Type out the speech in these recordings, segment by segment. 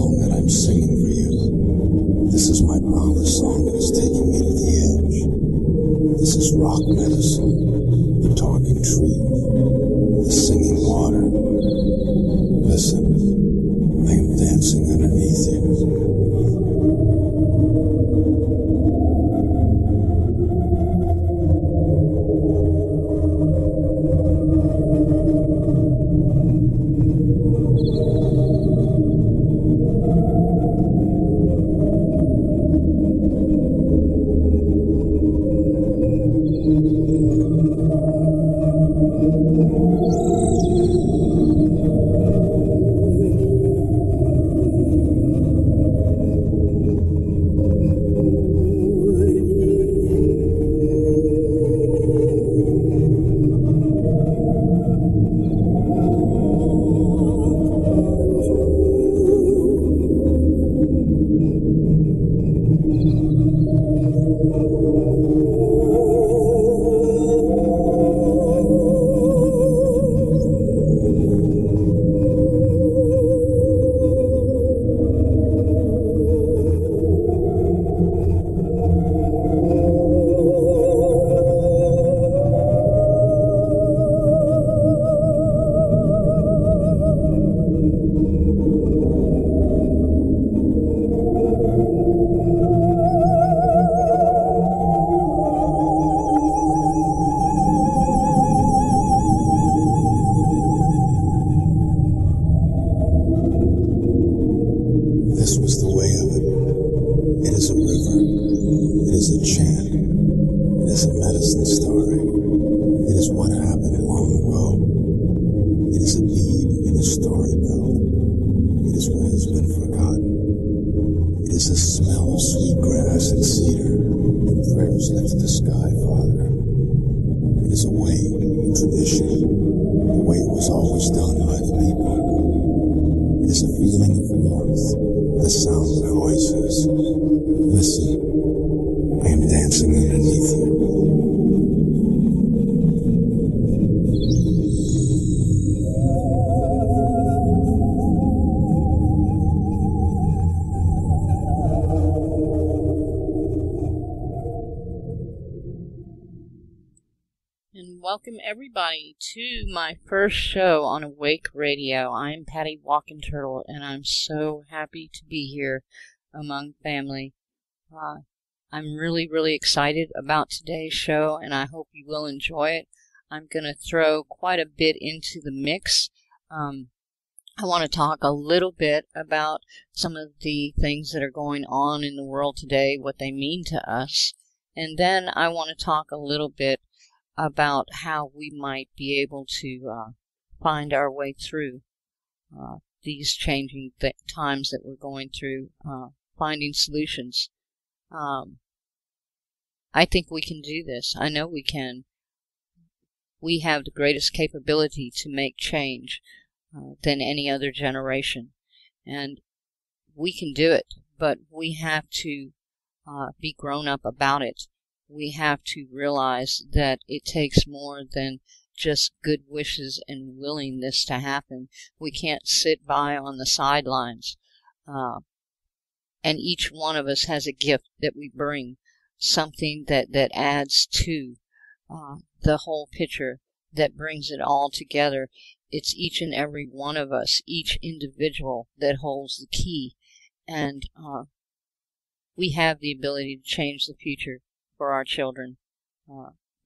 song that I'm singing for you. This is my power song that is taking me to the edge. This is rock medicine, the talking tree, the singing water. Listen, I am dancing underneath you. This was the way of it. It is a river. It is a chant. It is a medicine story. It is what happened long ago. It is a bead in a story bell. It is what has been forgotten. It is a smell of sweet grass and cedar and prayers lift to the sky, Father. It is a way, a tradition, the way it was always done by the people. It is a feeling of warmth. The sound of voices. Listen, I am dancing underneath you. And welcome everybody to my first show on Awake Radio. I'm Pattie Walkinturtle, and I'm so happy to be here among family. I'm really excited about today's show, and I hope you will enjoy it. I'm going to throw quite a bit into the mix. I want to talk a little bit about some of the things that are going on in the world today, what they mean to us, and then I want to talk a little bit about how we might be able to find our way through these changing times that we're going through, finding solutions. I think we can do this. I know we can. We have the greatest capability to make change than any other generation, and we can do it, but we have to be grown up about it. We have to realize that it takes more than just good wishes and willingness to happen. We can't sit by on the sidelines. And each one of us has a gift that we bring, something that adds to the whole picture, that brings it all together. It's each and every one of us, each individual, that holds the key. And we have the ability to change the future for our children,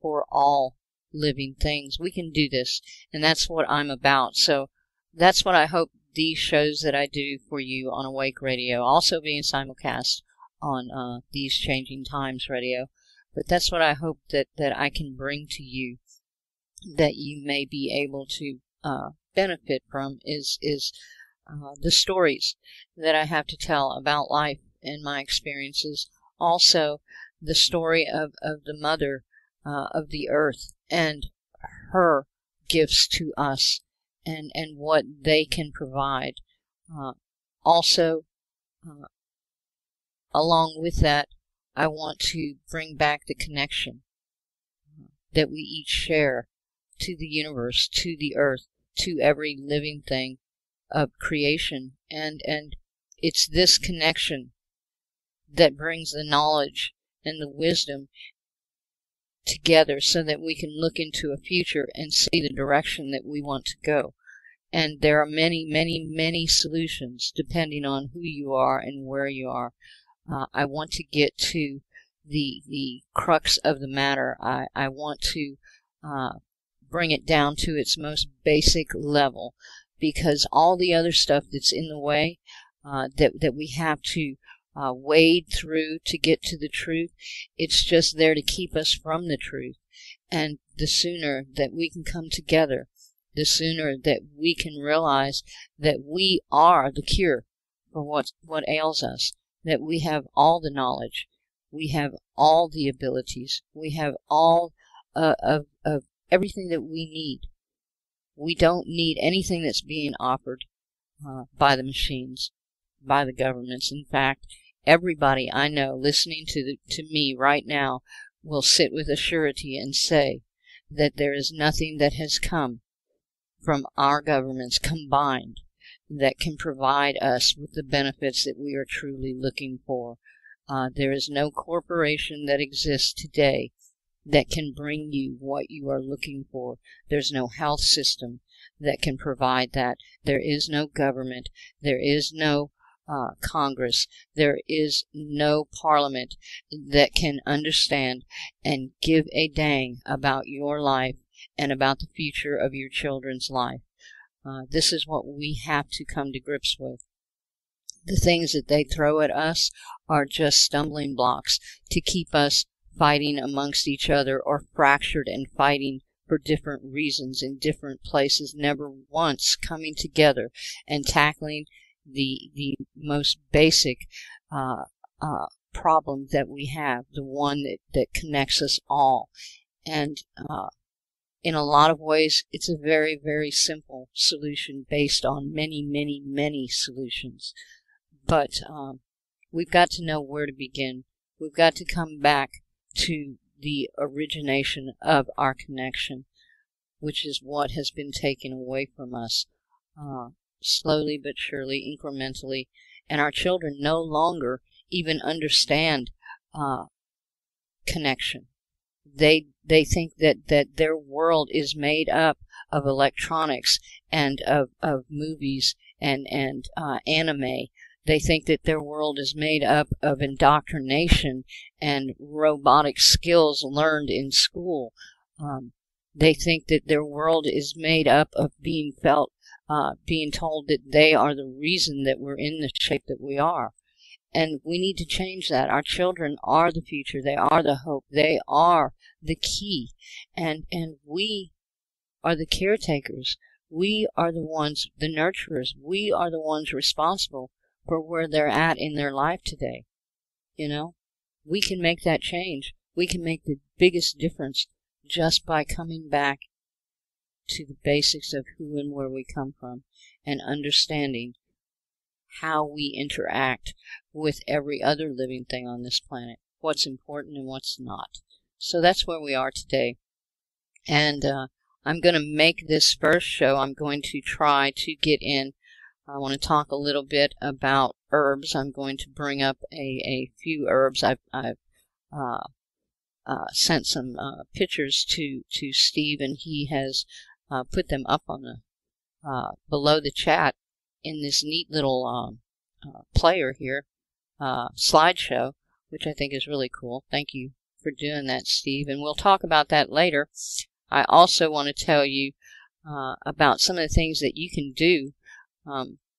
for all living things. We can do this, and that's what I'm about. So that's what I hope these shows that I do for you on Awake Radio, also being simulcast on These Changing Times Radio, but that's what I hope that I can bring to you, that you may be able to benefit from, is the stories that I have to tell about life and my experiences. Also, the story of the mother of the earth and her gifts to us, and what they can provide. Also, along with that, I want to bring back the connection that we each share to the universe, to the earth, to every living thing of creation, and it's this connection that brings the knowledge and the wisdom together so that we can look into a future and see the direction that we want to go. And there are many, many, many solutions depending on who you are and where you are. I want to get to the crux of the matter. I want to bring it down to its most basic level, because all the other stuff that's in the way that we have to wade through to get to the truth, it's just there to keep us from the truth. And the sooner that we can come together, the sooner that we can realize that we are the cure for what ails us, that we have all the knowledge, we have all the abilities, we have all of everything that we need. We don't need anything that's being offered by the machines, by the governments. In fact, everybody I know listening to me right now will sit with a surety and say that there is nothing that has come from our governments combined that can provide us with the benefits that we are truly looking for. There is no corporation that exists today that can bring you what you are looking for. There's no health system that can provide that. There is no government. There is no Congress. There is no parliament that can understand and give a dang about your life and about the future of your children's life. This is what we have to come to grips with. The things that they throw at us are just stumbling blocks to keep us fighting amongst each other, or fractured and fighting for different reasons in different places, never once coming together and tackling the most basic problem that we have, the one that connects us all. And in a lot of ways, it's a very, very simple solution based on many, many, many solutions. But we've got to know where to begin. We've got to come back to the origination of our connection, which is what has been taken away from us slowly but surely, incrementally. And our children no longer even understand connection. They think that their world is made up of electronics and of movies and anime. They think that their world is made up of indoctrination and robotic skills learned in school. They think that their world is made up of being told that they are the reason that we're in the shape that we are. And we need to change that. Our children are the future. They are the hope. They are the key. And we are the caretakers. We are the ones, the nurturers. We are the ones responsible for where they're at in their life today. You know, we can make that change. We can make the biggest difference just by coming back to the basics of who and where we come from and understanding how we interact with every other living thing on this planet, what's important and what's not. So that's where we are today. And I'm going to make this first show, I'm going to try to get in. I want to talk a little bit about herbs. I'm going to bring up a few herbs. I've sent some pictures to Steve, and he has put them up on the below the chat in this neat little player here, slideshow, which I think is really cool. Thank you for doing that, Steve, and we'll talk about that later. I also want to tell you about some of the things that you can do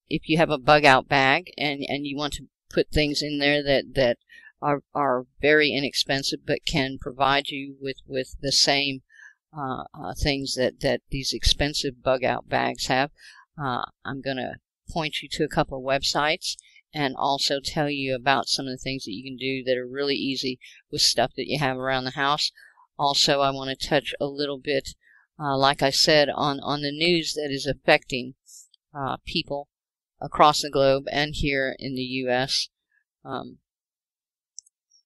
if you have a bug out bag and you want to put things in there that are very inexpensive but can provide you with the same things that these expensive bug out bags have. I'm going to point you to a couple of websites and also tell you about some of the things that you can do that are really easy with stuff that you have around the house. Also, I want to touch a little bit, like I said, on the news that is affecting people across the globe and here in the U.S.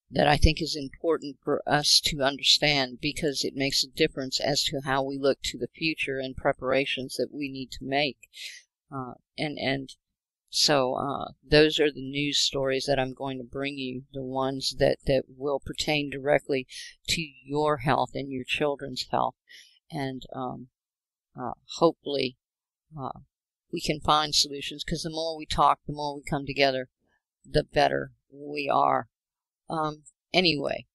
That I think is important for us to understand, because it makes a difference as to how we look to the future and preparations that we need to make. And So those are the news stories that I'm going to bring you, the ones that will pertain directly to your health and your children's health. And hopefully we can find solutions, because the more we talk, the more we come together, the better we are. Anyway,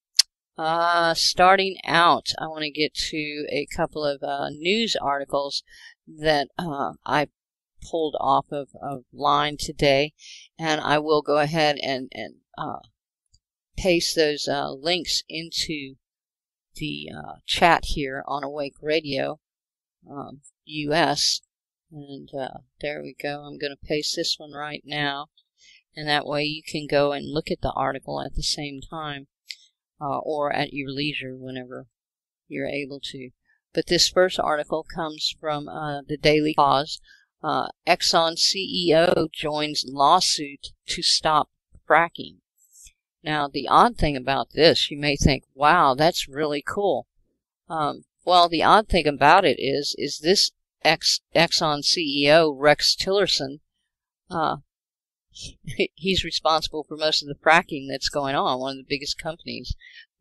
starting out, I want to get to a couple of news articles that I pulled off of line today, and I will go ahead and paste those links into the chat here on Awake Radio US. And there we go. I'm going to paste this one right now, and that way you can go and look at the article at the same time, or at your leisure whenever you're able to. But this first article comes from the Daily Cause. Exxon CEO joins lawsuit to stop fracking. Now, the odd thing about this, you may think, wow, that's really cool. Well, the odd thing about it is this Exxon CEO, Rex Tillerson, he's responsible for most of the fracking that's going on, one of the biggest companies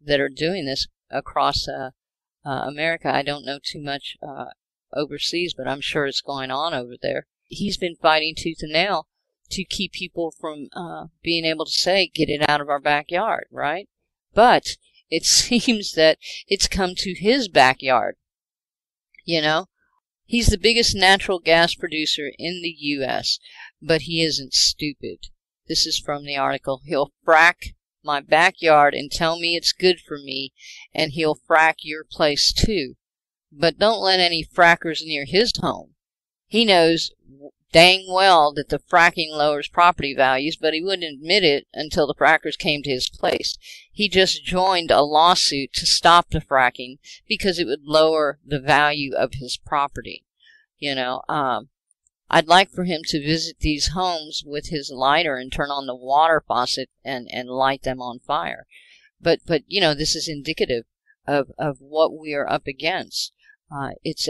that are doing this across America. I don't know too much overseas, but I'm sure it's going on over there. He's been fighting tooth and nail to keep people from being able to say, get it out of our backyard, right? But it seems that it's come to his backyard. You know, he's the biggest natural gas producer in the U.S., but he isn't stupid. This is from the article. He'll frack my backyard and tell me it's good for me, and he'll frack your place too. But don't let any frackers near his home. He knows dang well that the fracking lowers property values, but he wouldn't admit it until the frackers came to his place. He just joined a lawsuit to stop the fracking because it would lower the value of his property. You know, I'd like for him to visit these homes with his lighter and turn on the water faucet and light them on fire. But you know, this is indicative of what we are up against. It's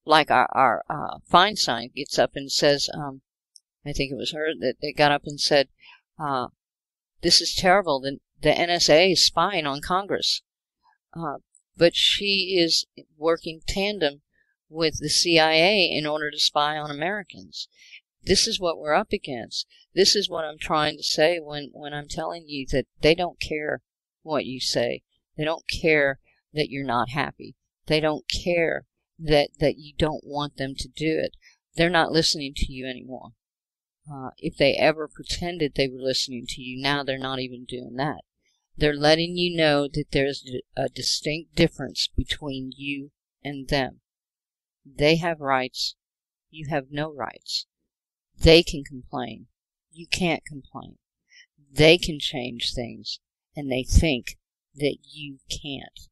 like our Feinstein gets up and says, I think it was her that got up and said, this is terrible. The NSA is spying on Congress. But she is working tandem with the CIA in order to spy on Americans. This is what we're up against. This is what I'm trying to say when I'm telling you that they don't care what you say. They don't care that you're not happy. They don't care that you don't want them to do it. They're not listening to you anymore. If they ever pretended they were listening to you, now they're not even doing that. They're letting you know that there's a distinct difference between you and them. They have rights. You have no rights. They can complain. You can't complain. They can change things, and they think that you can't.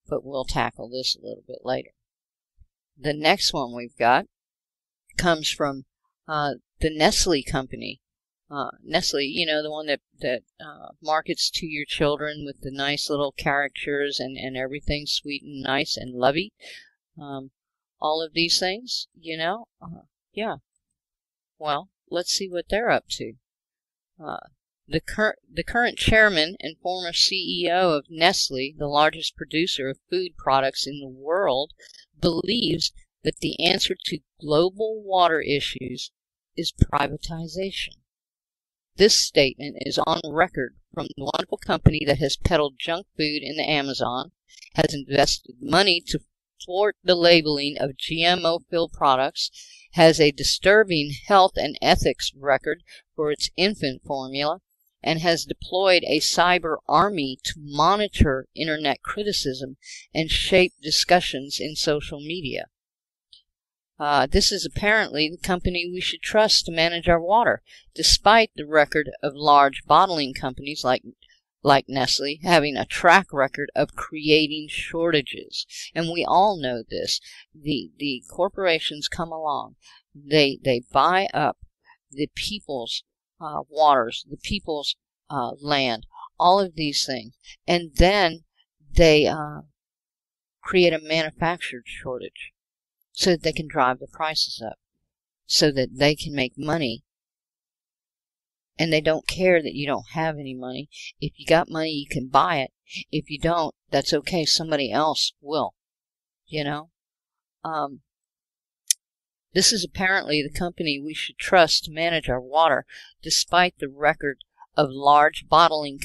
But we'll tackle this a little bit later. The next one we've got comes from the Nestle company. Nestle, you know, the one that markets to your children with the nice little caricatures and everything sweet and nice and lovey. All of these things, you know, yeah. Well, let's see what they're up to. The current chairman and former CEO of Nestle, the largest producer of food products in the world, believes that the answer to global water issues is privatization. This statement is on record from the wonderful company that has peddled junk food in the Amazon, has invested money to thwart the labeling of GMO-filled products, has a disturbing health and ethics record for its infant formula, and has deployed a cyber army to monitor internet criticism and shape discussions in social media. This is apparently the company we should trust to manage our water, despite the record of large bottling companies like Nestle having a track record of creating shortages. And we all know this. The corporations come along. They buy up the people's waters, the people's land, all of these things. And then they create a manufactured shortage so that they can drive the prices up. so that they can make money. And they don't care that you don't have any money. If you got money, you can buy it. If you don't, that's okay. Somebody else will, you know. This is apparently the company we should trust to manage our water, despite the record of large bottling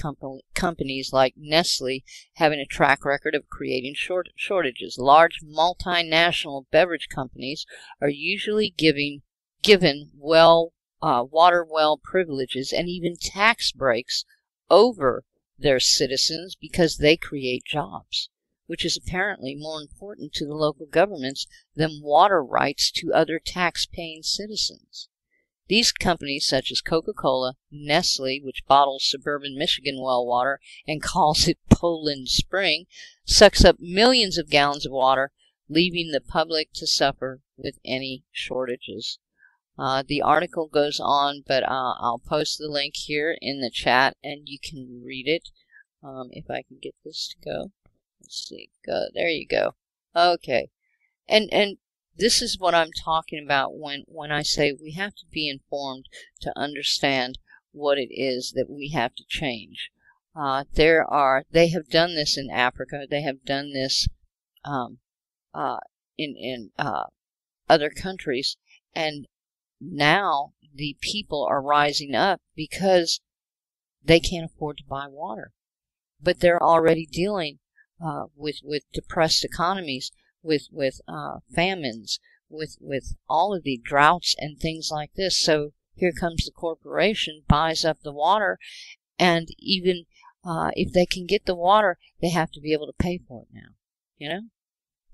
companies like Nestle having a track record of creating shortages. Large multinational beverage companies are usually given water well privileges and even tax breaks over their citizens because they create jobs, which is apparently more important to the local governments than water rights to other tax-paying citizens. These companies, such as Coca-Cola, Nestle, which bottles suburban Michigan well water and calls it Poland Spring, sucks up millions of gallons of water, leaving the public to suffer with any shortages. The article goes on, but I'll post the link here in the chat, and you can read it. If I can get this to go. Let's see. There you go. Okay. And this is what I'm talking about when I say we have to be informed to understand what it is that we have to change. They have done this in Africa. They have done this in other countries, and now the people are rising up because they can't afford to buy water. But they're already dealing with depressed economies, with famines, with all of the droughts and things like this. So here comes the corporation, buys up the water, and even if they can get the water, they have to be able to pay for it now. You know,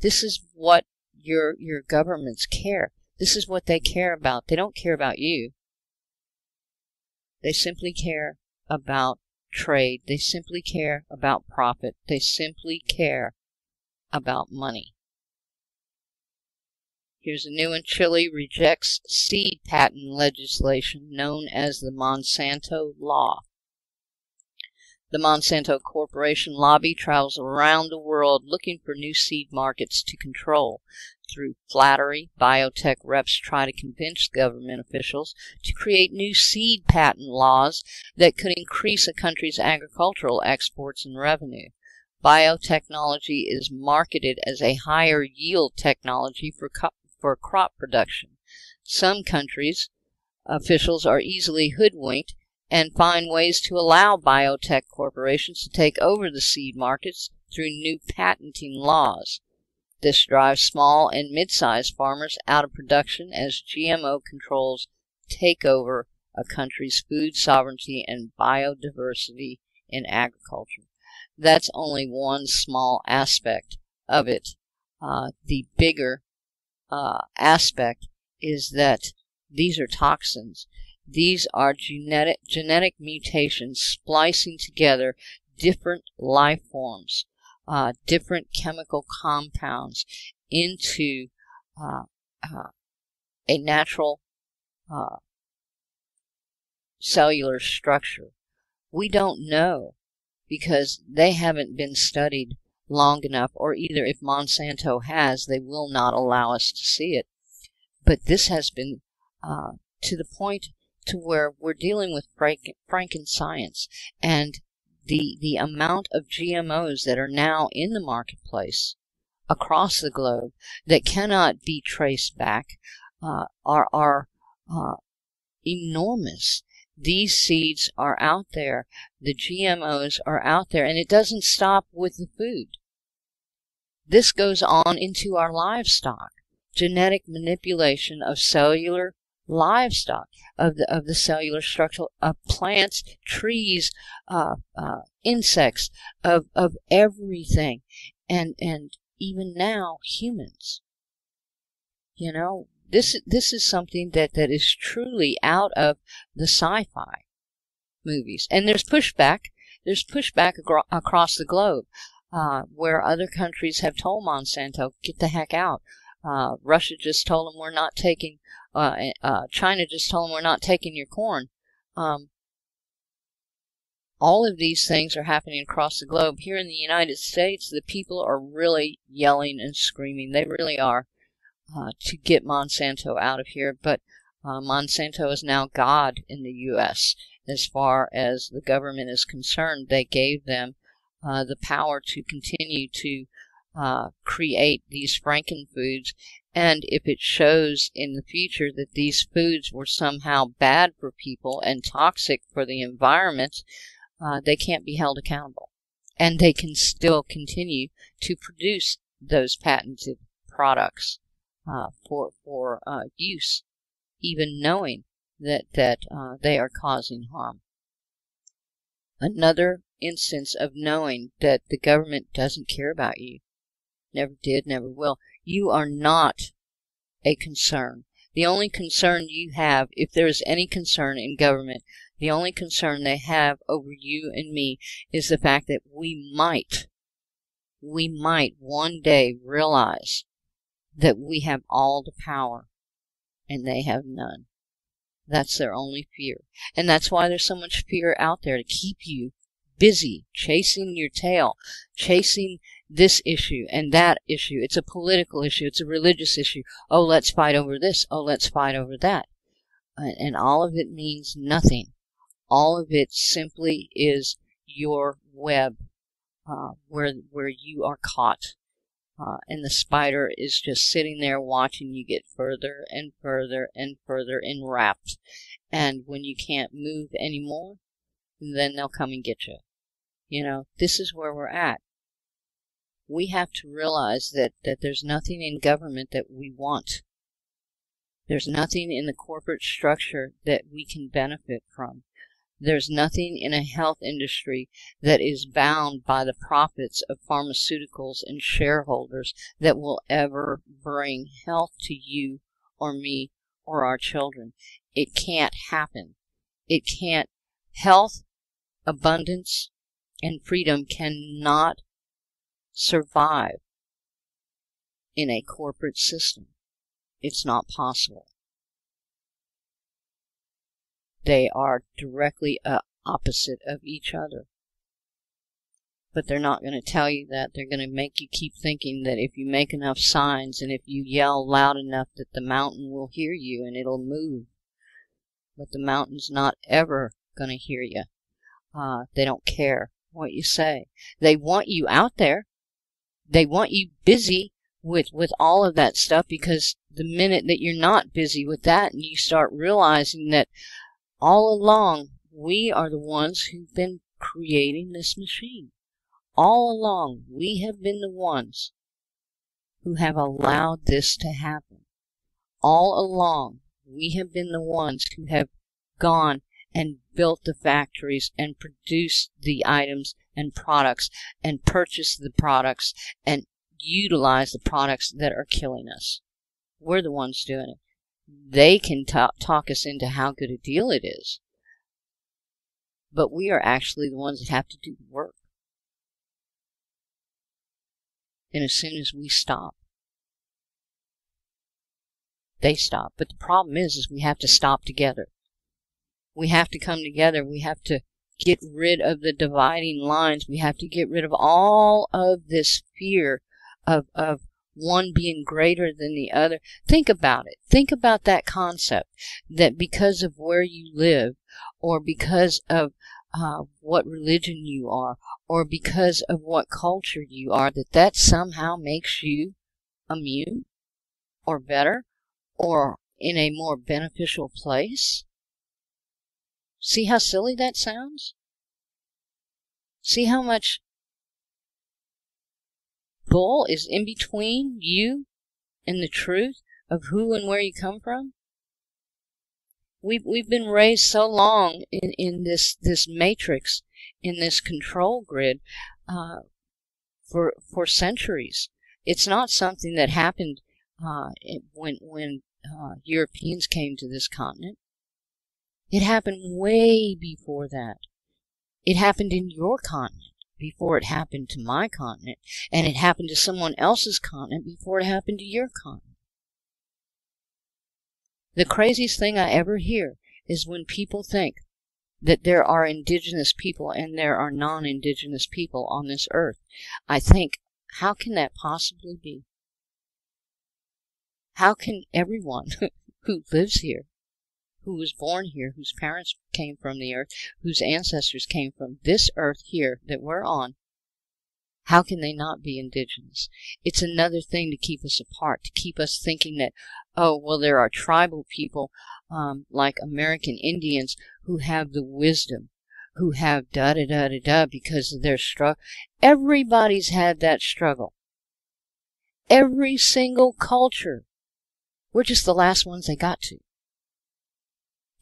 this is what your governments care. This is what they care about. They don't care about you. They simply care about trade. They simply care about profit. They simply care about money. Here's a new one. Chile rejects seed patent legislation known as the Monsanto Law. The Monsanto Corporation lobby travels around the world looking for new seed markets to control. Through flattery, biotech reps try to convince government officials to create new seed patent laws that could increase a country's agricultural exports and revenue. Biotechnology is marketed as a higher yield technology for crop production. Some countries' officials are easily hoodwinked and find ways to allow biotech corporations to take over the seed markets through new patenting laws. This drives small and mid-sized farmers out of production as GMO controls take over a country's food sovereignty and biodiversity in agriculture. That's only one small aspect of it. The bigger aspect is that these are toxins. These are genetic mutations splicing together different life forms, different chemical compounds into a natural cellular structure. We don't know because they haven't been studied long enough, or either if Monsanto has, they will not allow us to see it. But this has been to the point to where we're dealing with Frankenscience, and the amount of GMOs that are now in the marketplace across the globe that cannot be traced back are enormous. These seeds are out there. The GMOs are out there, and it doesn't stop with the food. This goes on into our livestock. Genetic manipulation of cellular livestock, of the cellular structure of plants, trees, insects, of everything, and even now humans. You know, this is something that is truly out of the sci-fi movies, and there's pushback. There's pushback across the globe, where other countries have told Monsanto, get the heck out. Russia just told them we're not taking. China just told them we're not taking your corn. All of these things are happening across the globe. Here in the United States, the people are really yelling and screaming. They really are, to get Monsanto out of here. But Monsanto is now God in the U.S. as far as the government is concerned. They gave them the power to continue to create these frankenfoods, and if it shows in the future that these foods were somehow bad for people and toxic for the environment, they can't be held accountable. And they can still continue to produce those patented products for use, even knowing that they are causing harm. Another instance of knowing that the government doesn't care about you. Never did, never will. You are not a concern. The only concern you have, if there is any concern in government, the only concern they have over you and me is the fact that we might one day realize that we have all the power and they have none. That's their only fear. And that's why there's so much fear out there, to keep you busy chasing your tail, chasing this issue and that issue. It's a political issue. It's a religious issue. Oh, let's fight over this. Oh, let's fight over that. And all of it means nothing. All of it simply is your web where you are caught. And the spider is just sitting there watching you get further and further and further enwrapped. And when you can't move anymore, then they'll come and get you. You know, this is where we're at. We have to realize that there's nothing in government that we want. There's nothing in the corporate structure that we can benefit from. There's nothing in a health industry that is bound by the profits of pharmaceuticals and shareholders that will ever bring health to you or me or our children. It can't happen. It can't. Health, abundance, and freedom cannot survive in a corporate system. It's not possible. They are directly opposite of each other. But they're not going to tell you that. They're going to make you keep thinking that if you make enough signs and if you yell loud enough that the mountain will hear you and it'll move. But the mountain's not ever going to hear you. They don't care what you say. They want you out there. They want you busy with all of that stuff, because the minute that you're not busy with that and you start realizing that all along we are the ones who've been creating this machine. All along we have been the ones who have allowed this to happen. All along we have been the ones who have gone and built the factories and produced the items and products and purchased the products and utilized the products that are killing us. We're the ones doing it. They can talk us into how good a deal it is, but we are actually the ones that have to do the work. And as soon as we stop, they stop. But the problem is we have to stop together. We have to come together. We have to get rid of the dividing lines. We have to get rid of all of this fear of one being greater than the other. Think about it. Think about that concept, that because of where you live, or because of what religion you are, or because of what culture you are, that somehow makes you immune, or better, or in a more beneficial place. See how silly that sounds? See how much bull is in between you and the truth of who and where you come from? We've been raised so long in this matrix, in this control grid, for centuries. It's not something that happened when Europeans came to this continent. It happened way before that. It happened in your continent before it happened to my continent, and it happened to someone else's continent before it happened to your continent. The craziest thing I ever hear is when people think that there are indigenous people and there are non-indigenous people on this earth. I think, how can that possibly be? How can everyone who lives here who was born here, whose parents came from the earth, whose ancestors came from this earth here that we're on, how can they not be indigenous? It's another thing to keep us apart, to keep us thinking that, oh, well, there are tribal people like American Indians who have the wisdom, who have da-da-da-da-da because of their struggle. Everybody's had that struggle. Every single culture. We're just the last ones they got to.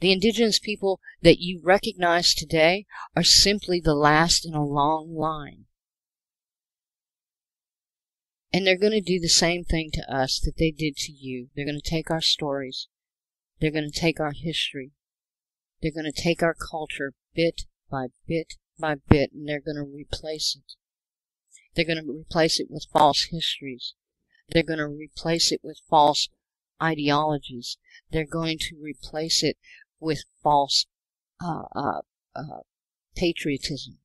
The indigenous people that you recognize today are simply the last in a long line. And they're going to do the same thing to us that they did to you. They're going to take our stories. They're going to take our history. They're going to take our culture bit by bit by bit, and they're going to replace it. They're going to replace it with false histories. They're going to replace it with false ideologies. They're going to replace it with false patriotism.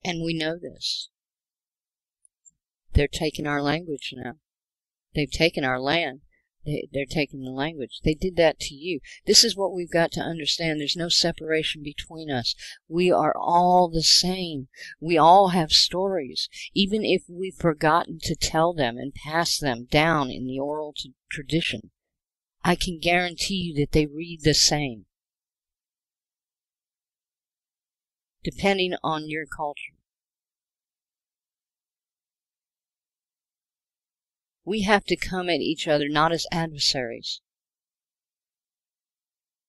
And we know this. They're taking our language now. They've taken our land. They're taking the language. They did that to you. This is what we've got to understand. There's no separation between us. We are all the same. We all have stories, even if we've forgotten to tell them and pass them down in the oral tradition. I can guarantee you that they read the same, depending on your culture. We have to come at each other not as adversaries,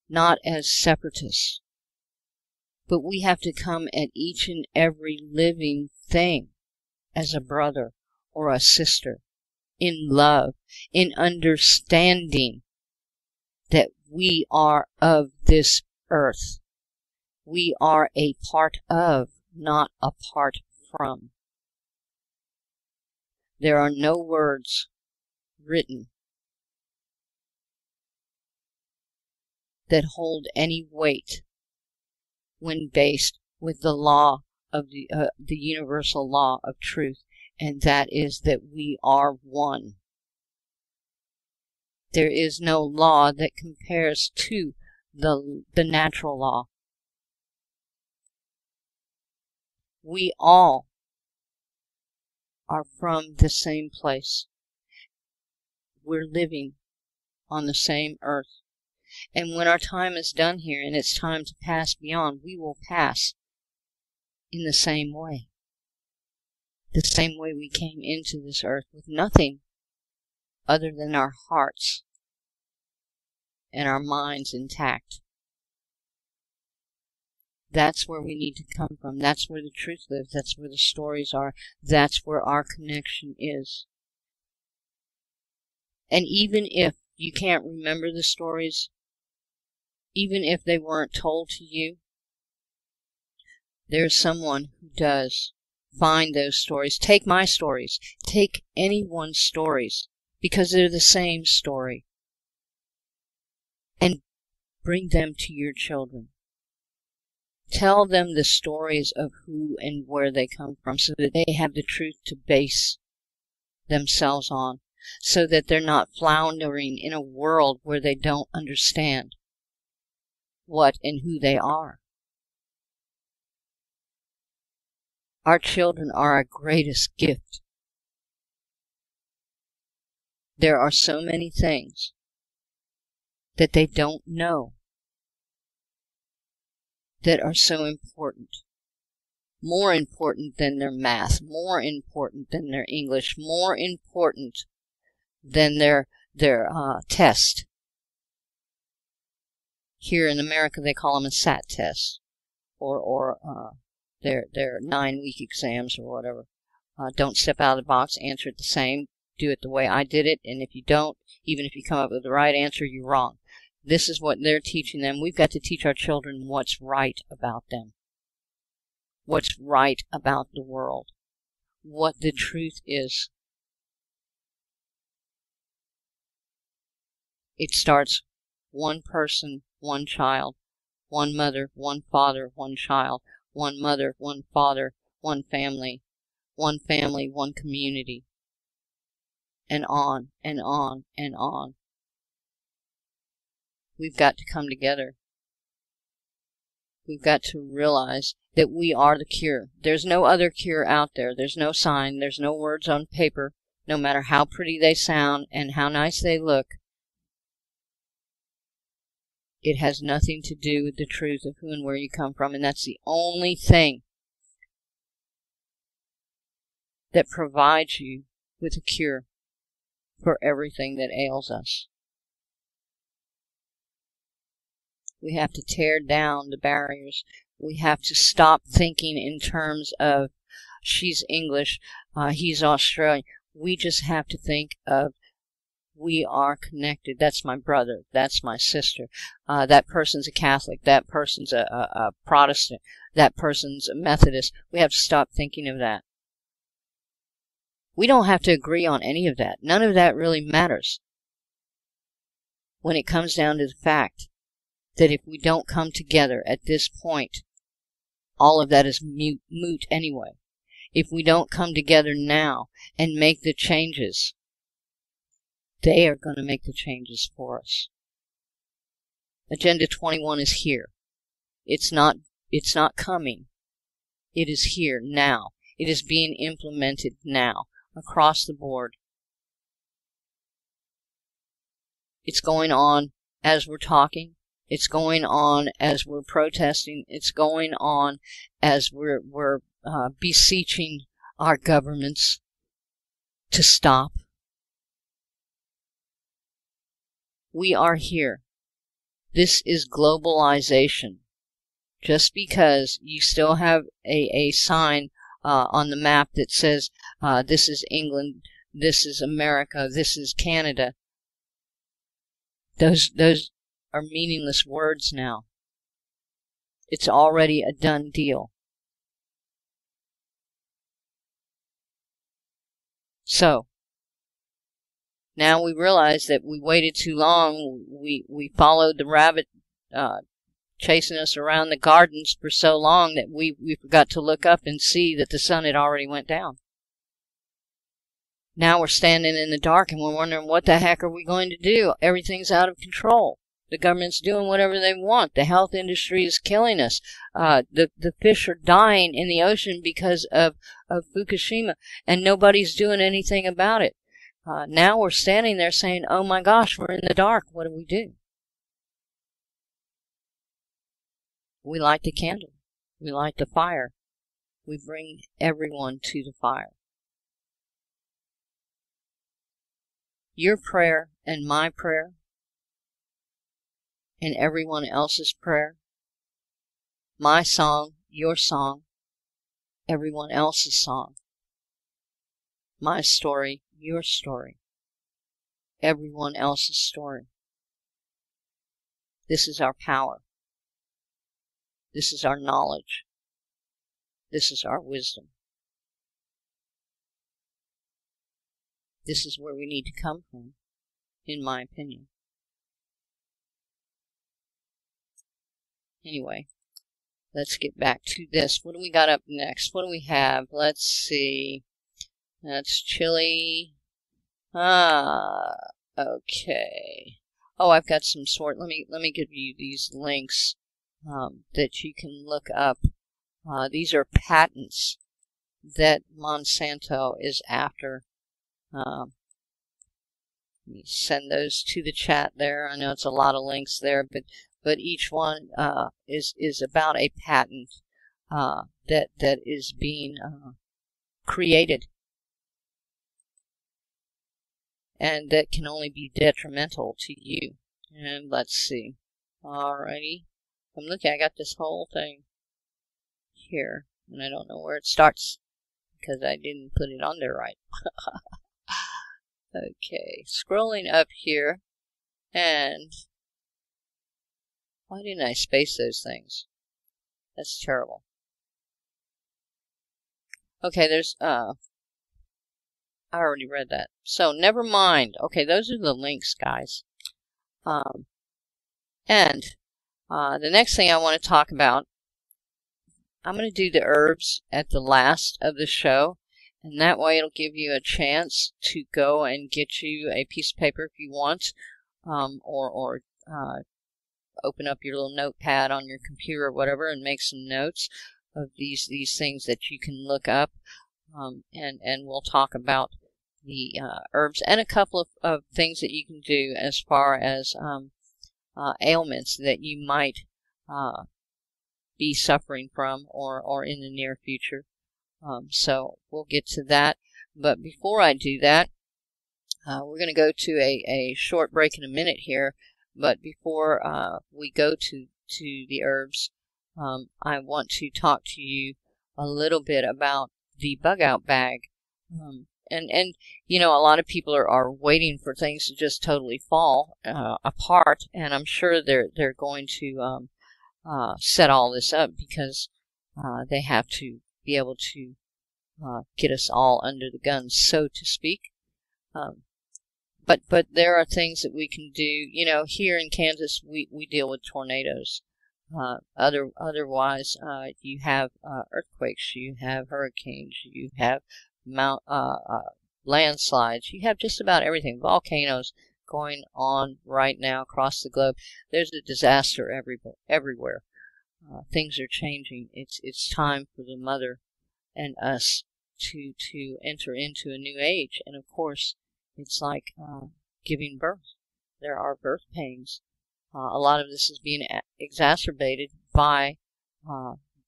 not as separatists, but we have to come at each and every living thing as a brother or a sister, in love, in understanding that we are of this earth. We are a part of, not apart from. There are no words written that hold any weight when based with the law of the universal law of truth, and that is that we are one. There is no law that compares to the natural law. We all are from the same place. We're living on the same earth. And when our time is done here and it's time to pass beyond, we will pass in the same way. The same way we came into this earth, with nothing other than our hearts and our minds intact. That's where we need to come from. That's where the truth lives. That's where the stories are. That's where our connection is. And even if you can't remember the stories, even if they weren't told to you, there's someone who does. Find those stories. Take my stories. Take anyone's stories, because they're the same story. And bring them to your children. Tell them the stories of who and where they come from, so that they have the truth to base themselves on, so that they're not floundering in a world where they don't understand what and who they are. Our children are our greatest gift. There are so many things that they don't know that are so important. More important than their math, more important than their English, more important than their test. Here in America, they call them a SAT test, or their 9-week exams or whatever. Don't step out of the box, answer it the same, do it the way I did it, and if you don't, even if you come up with the right answer, you're wrong. This is what they're teaching them. We've got to teach our children what's right about them, what's right about the world, what the truth is. It starts one person, one child, one mother, one father, one child, one mother, one father, one family, one community. and on and on and on. We've got to come together. We've got to realize that we are the cure. There's no other cure out there. There's no sign. There's no words on paper, no matter how pretty they sound and how nice they look. It has nothing to do with the truth of who and where you come from, and that's the only thing that provides you with a cure for everything that ails us. We have to tear down the barriers. We have to stop thinking in terms of she's English, he's Australian. We just have to think of we are connected. That's my brother. That's my sister. That person's a Catholic. That person's a Protestant. That person's a Methodist. We have to stop thinking of that. We don't have to agree on any of that. None of that really matters when it comes down to the fact that if we don't come together at this point, all of that is moot anyway. If we don't come together now and make the changes, they are going to make the changes for us. Agenda 21 is here. It's not coming. It is here now. It is being implemented now across the board. It's going on as we're talking. It's going on as we're protesting. It's going on as we're beseeching our governments to stop. We are here. This is globalization. Just because you still have a sign on the map that says this is England, this is America, this is Canada, those are meaningless words now. It's already a done deal. So, now we realize that we waited too long. We followed the rabbit chasing us around the gardens for so long that we forgot to look up and see that the sun had already went down. Now we're standing in the dark and we're wondering what the heck are we going to do? Everything's out of control. The government's doing whatever they want. The health industry is killing us. The fish are dying in the ocean because of Fukushima, and nobody's doing anything about it. Now we're standing there saying, oh my gosh, we're in the dark. What do we do? We light the candle. We light the fire. We bring everyone to the fire. Your prayer and my prayer and everyone else's prayer, my song, your song, everyone else's song, my story, your story, everyone else's story. This is our power. This is our knowledge. This is our wisdom. This is where we need to come from, in my opinion. Anyway, let's get back to this. What do we got up next? What do we have? Let's see. That's chili. Okay. Oh, I've got some sort. Let me give you these links that you can look up. These are patents that Monsanto is after. Let me send those to the chat there. I know it's a lot of links there, but each one is about a patent that is being created, and that can only be detrimental to you. And let's see. Alrighty. I'm looking, I got this whole thing here, and I don't know where it starts because I didn't put it on there right. Okay, scrolling up here, and why didn't I space those things? That's terrible. Okay, there's, I already read that. So, never mind. Okay, those are the links, guys. And the next thing I want to talk about, I'm going to do the herbs at the last of the show. And that way it'll give you a chance to go and get you a piece of paper if you want, or open up your little notepad on your computer or whatever and make some notes of these things that you can look up, and we'll talk about the herbs and a couple of things that you can do as far as ailments that you might be suffering from or in the near future. So we'll get to that. But before I do that, we're going to go to a short break in a minute here. But before we go to the herbs, I want to talk to you a little bit about the bug out bag. And you know, a lot of people are waiting for things to just totally fall apart, and I'm sure they're going to set all this up because they have to be able to get us all under the gun, so to speak. But there are things that we can do. You know, here in Kansas, we deal with tornadoes. Otherwise, you have earthquakes, you have hurricanes, you have landslides, you have just about everything. Volcanoes going on right now across the globe. There's a disaster everywhere. Things are changing. It's time for the mother and us to enter into a new age. And of course, it's like giving birth. There are birth pains. A lot of this is being exacerbated by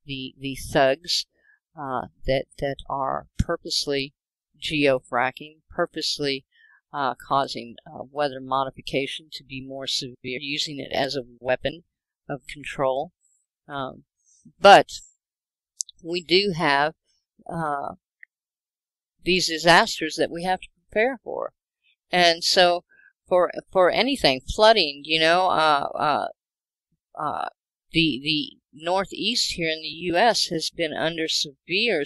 the thugs that are purposely geofracking, purposely causing weather modification to be more severe, using it as a weapon of control. But we do have these disasters that we have to prepare for. And so for anything, flooding, you know, the Northeast here in the U.S. has been under severe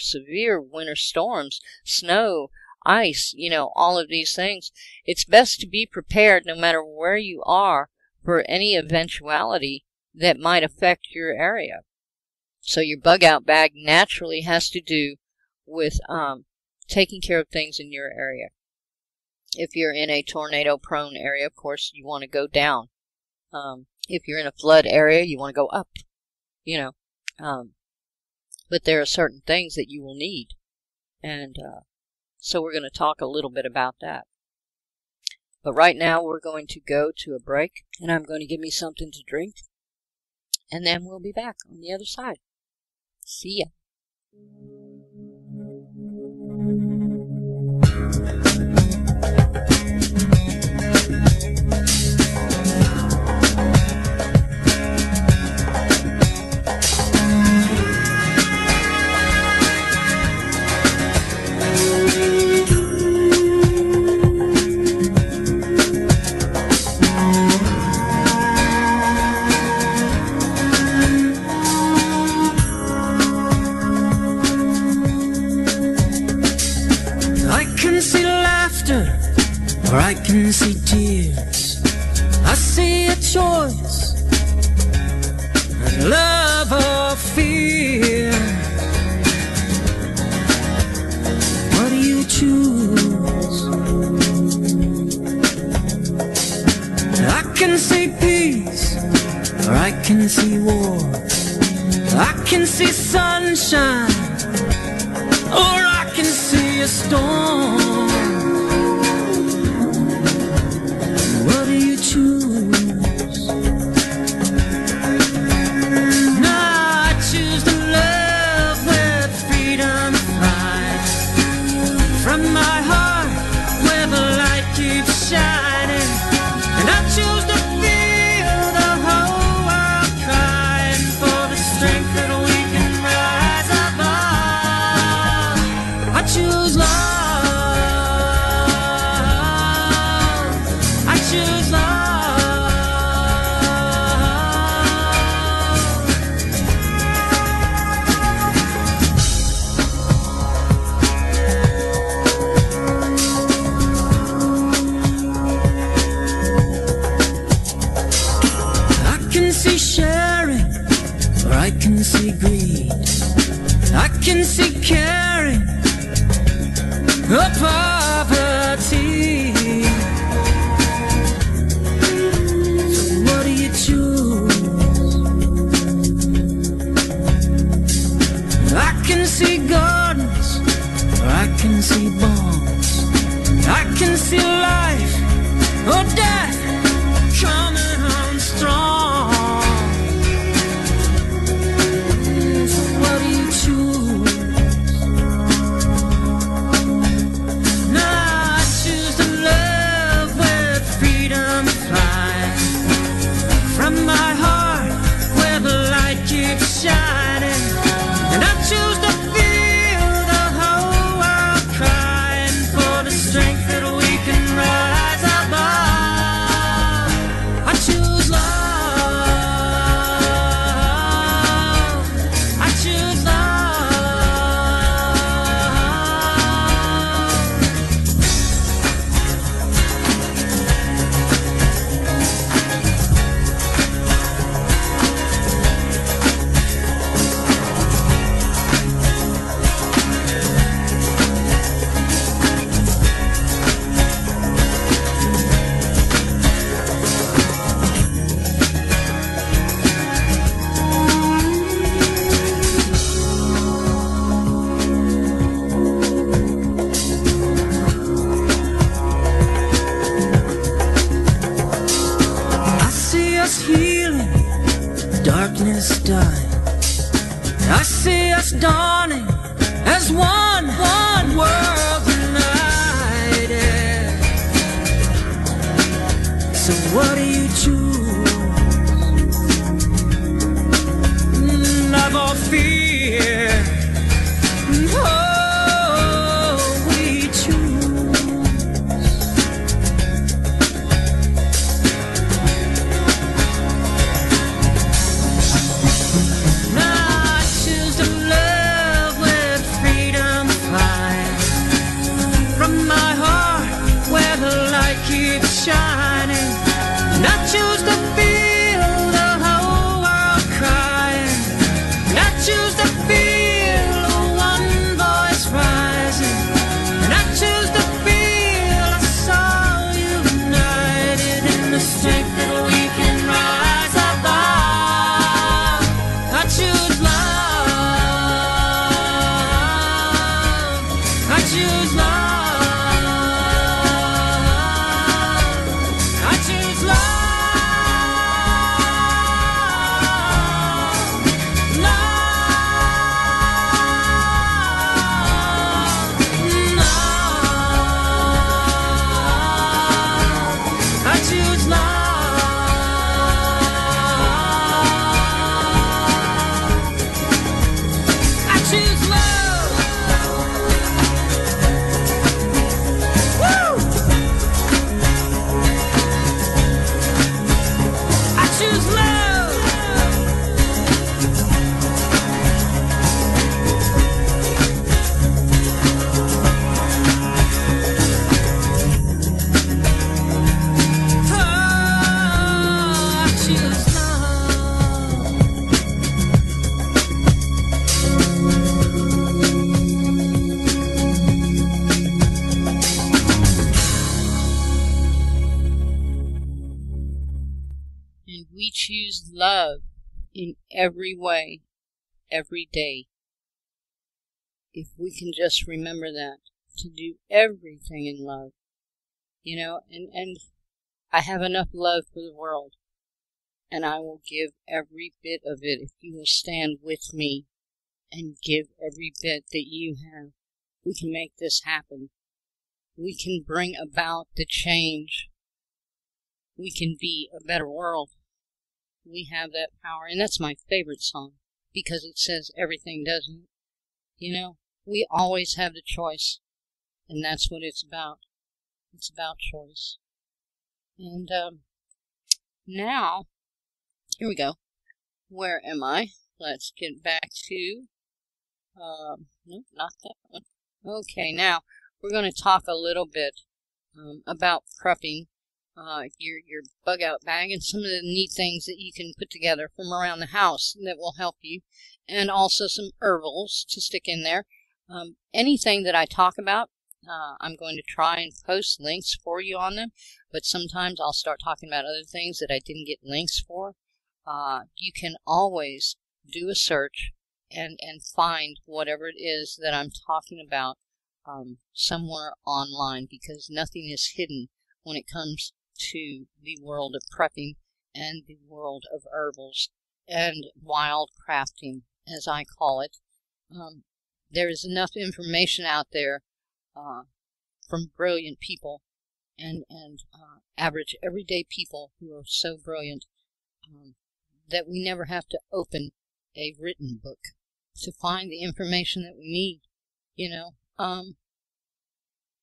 winter storms, snow, ice, you know, all of these things. It's best to be prepared no matter where you are for any eventuality that might affect your area. So your bug out bag naturally has to do with taking care of things in your area. If you're in a tornado-prone area, of course, you want to go down. If you're in a flood area, you want to go up, you know. But there are certain things that you will need. And so we're going to talk a little bit about that. But right now, we're going to go to a break, and I'm going to give me something to drink. And then we'll be back on the other side. See ya. Or I can see tears. I see a choice, and love or fear. What do you choose? I can see peace, or I can see war. I can see sunshine, or I can see a storm. or poverty. So what do you choose? I can see gardens, or I can see bones. I can see life or death coming on strong. So what do you choose? Now I choose to love where freedom flies from my heart, where the light keeps shining. And I choose to feel the whole world crying for the strength that we can rise above. I choose love. I choose healing, darkness dying. I see us dawning as one world united. So what do you choose? Love or fear? Oh, we choose. Shining, and I choose to feel the whole world crying, and I choose to feel one voice rising, and I choose to feel us all united in the strength that we can rise above. I choose love. I choose love. And we choose love in every way, every day. If we can just remember that, to do everything in love, you know, and I have enough love for the world, and I will give every bit of it if you will stand with me and give every bit that you have. We can make this happen. We can bring about the change. We can be a better world. We have that power, and that's my favorite song, because it says everything, doesn't it? You know, we always have the choice, and that's what it's about. It's about choice. And now, here we go. Where am I? Let's get back to, nope, not that one. Okay, now we're going to talk a little bit about prepping your bug out bag and some of the neat things that you can put together from around the house that will help you, and also some herbals to stick in there. Anything that I talk about, I'm going to try and post links for you on them, but sometimes I'll start talking about other things that I didn't get links for. You can always do a search and find whatever it is that I'm talking about somewhere online, because nothing is hidden when it comes to the world of prepping and the world of herbals and wild crafting, as I call it. There is enough information out there from brilliant people and average everyday people who are so brilliant that we never have to open a written book to find the information that we need, you know.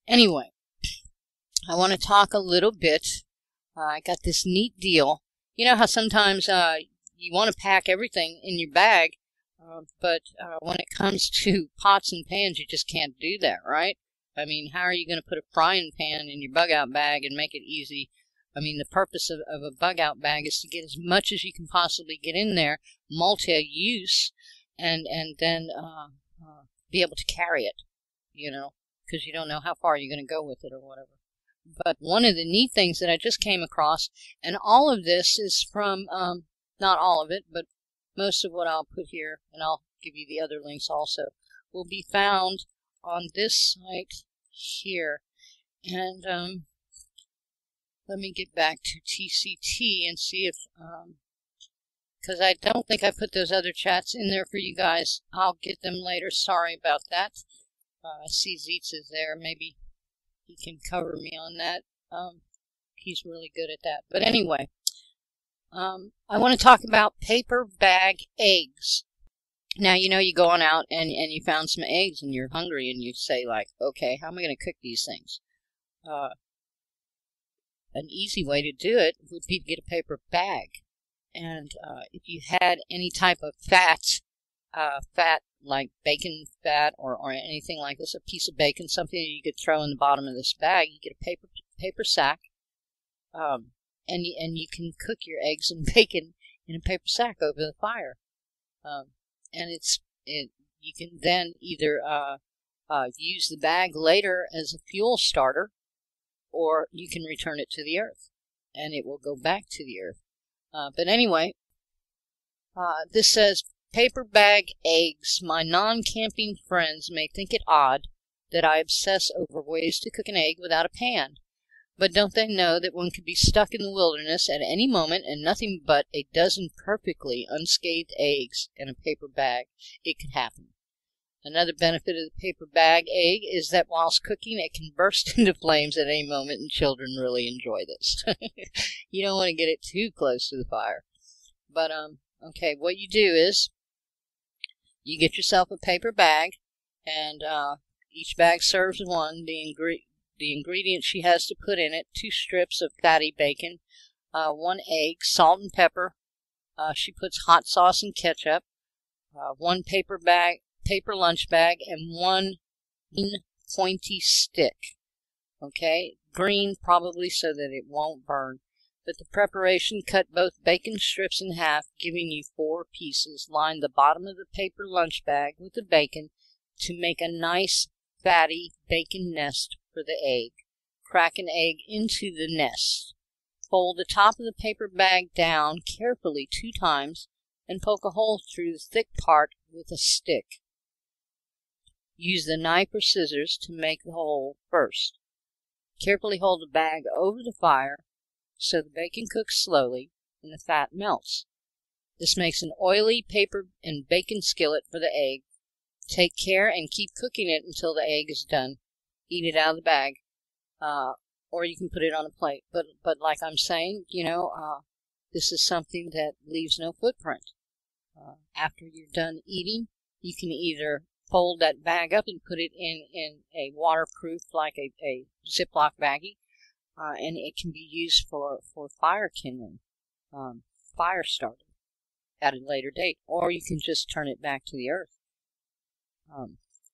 Anyway, I want to talk a little bit. I got this neat deal. You know how sometimes you want to pack everything in your bag, but when it comes to pots and pans, you just can't do that, right? I mean, how are you going to put a frying pan in your bug-out bag and make it easy? I mean, the purpose of a bug-out bag is to get as much as you can possibly get in there, multi-use, and then be able to carry it, you know, because you don't know how far you're going to go with it or whatever. But one of the neat things that I just came across, and all of this is from, not all of it, but most of what I'll put here, and I'll give you the other links also, will be found on this site here. And let me get back to TCT and see if, because I don't think I put those other chats in there for you guys. I'll get them later. Sorry about that. I see Zeitz is there. Maybe he can cover me on that. He's really good at that. But anyway, I want to talk about paper bag eggs. Now, you know, you go on out and you found some eggs and you're hungry and you say, like, okay, how am I going to cook these things? An easy way to do it would be to get a paper bag. And if you had any type of fat like bacon fat or anything like this, a piece of bacon, something that you could throw in the bottom of this bag, you get a paper sack, and you can cook your eggs and bacon in a paper sack over the fire. And you can then either use the bag later as a fuel starter, or you can return it to the earth, and it will go back to the earth. But anyway, this says, paper bag eggs. My non-camping friends may think it odd that I obsess over ways to cook an egg without a pan. But don't they know that one could be stuck in the wilderness at any moment and nothing but a dozen perfectly unscathed eggs in a paper bag? It could happen. Another benefit of the paper bag egg is that whilst cooking, it can burst into flames at any moment, and children really enjoy this. You don't want to get it too close to the fire. But, okay, what you do is you get yourself a paper bag, and each bag serves one. The ingredients she has to put in it: 2 strips of fatty bacon, 1 egg, salt and pepper. She puts hot sauce and ketchup, 1 paper lunch bag, and 1 pointy stick. Okay, green probably so that it won't burn. But the preparation: cut both bacon strips in half, giving you 4 pieces. Line the bottom of the paper lunch bag with the bacon to make a nice fatty bacon nest for the egg. Crack an egg into the nest. Fold the top of the paper bag down carefully 2 times and poke a hole through the thick part with a stick. Use the knife or scissors to make the hole first. Carefully hold the bag over the fire so the bacon cooks slowly and the fat melts. This makes an oily paper and bacon skillet for the egg. Take care and keep cooking it until the egg is done. Eat it out of the bag, or you can put it on a plate. But like I'm saying, you know, this is something that leaves no footprint. After you're done eating, you can either fold that bag up and put it in a waterproof, like a Ziploc baggie, and it can be used for fire kindling, fire starting at a later date, or you can just turn it back to the earth.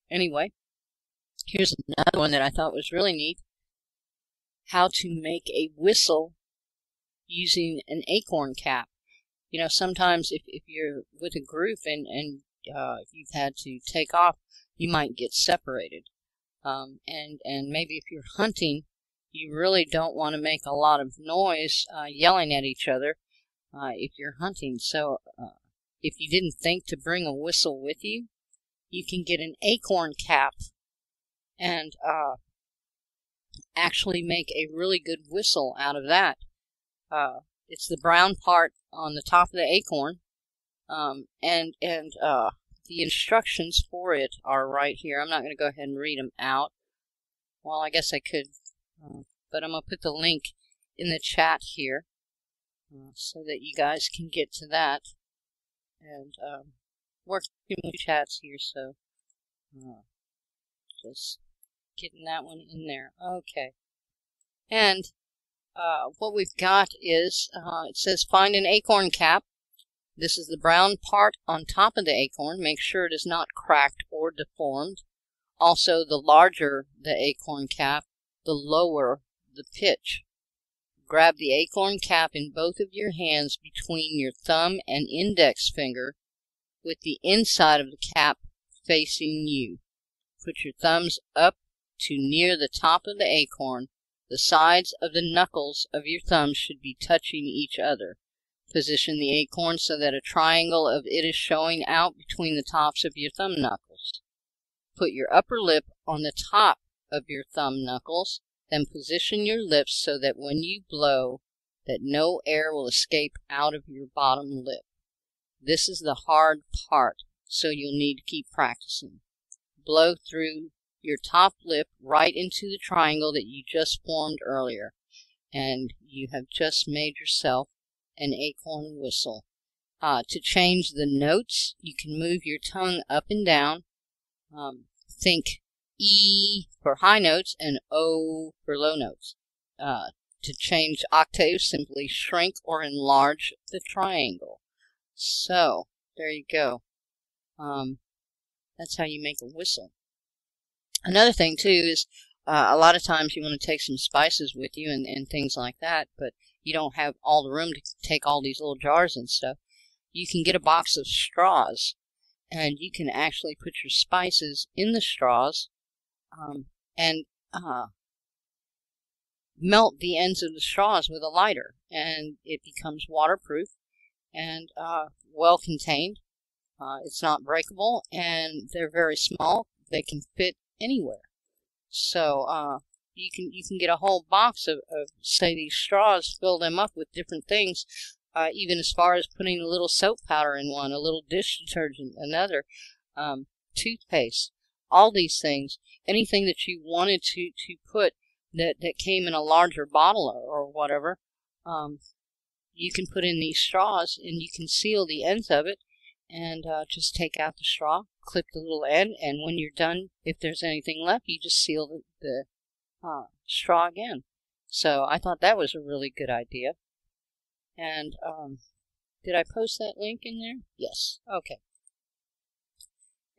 Anyway, here's another one that I thought was really neat: how to make a whistle using an acorn cap. You know, sometimes if you're with a group and you've had to take off, you might get separated. And maybe if you're hunting, you really don't want to make a lot of noise yelling at each other if you're hunting. So if you didn't think to bring a whistle with you, you can get an acorn cap and actually make a really good whistle out of that. It's the brown part on the top of the acorn, and the instructions for it are right here. I'm not going to go ahead and read them out. Well, I guess I could, but I'm going to put the link in the chat here so that you guys can get to that. And working with chats here, so just getting that one in there. Okay. And what we've got is, it says find an acorn cap. This is the brown part on top of the acorn. Make sure it is not cracked or deformed. Also, the larger the acorn cap, the lower the pitch. Grab the acorn cap in both of your hands between your thumb and index finger with the inside of the cap facing you. Put your thumbs up to near the top of the acorn. The sides of the knuckles of your thumbs should be touching each other. Position the acorn so that a triangle of it is showing out between the tops of your thumb knuckles. Put your upper lip on the top of your thumb knuckles, then position your lips so that when you blow, that no air will escape out of your bottom lip. This is the hard part, so you'll need to keep practicing. Blow through your top lip right into the triangle that you just formed earlier, and you have just made yourself an acorn whistle. To change the notes, you can move your tongue up and down. Think E for high notes and O for low notes. To change octaves, simply shrink or enlarge the triangle. So, there you go. That's how you make a whistle. Another thing, too, is a lot of times you want to take some spices with you and things like that, but you don't have all the room to take all these little jars and stuff. You can get a box of straws, and you can actually put your spices in the straws and melt the ends of the straws with a lighter, and it becomes waterproof and well contained. It's not breakable, and they're very small. They can fit anywhere. So you can get a whole box of say these straws, fill them up with different things, even as far as putting a little soap powder in one, a little dish detergent, another, toothpaste, all these things, anything that you wanted to put that came in a larger bottle or whatever, you can put in these straws, and you can seal the ends of it, and just take out the straw, clip the little end, and when you're done, if there's anything left, you just seal the straw again. So I thought that was a really good idea. And did I post that link in there? Yes. Okay.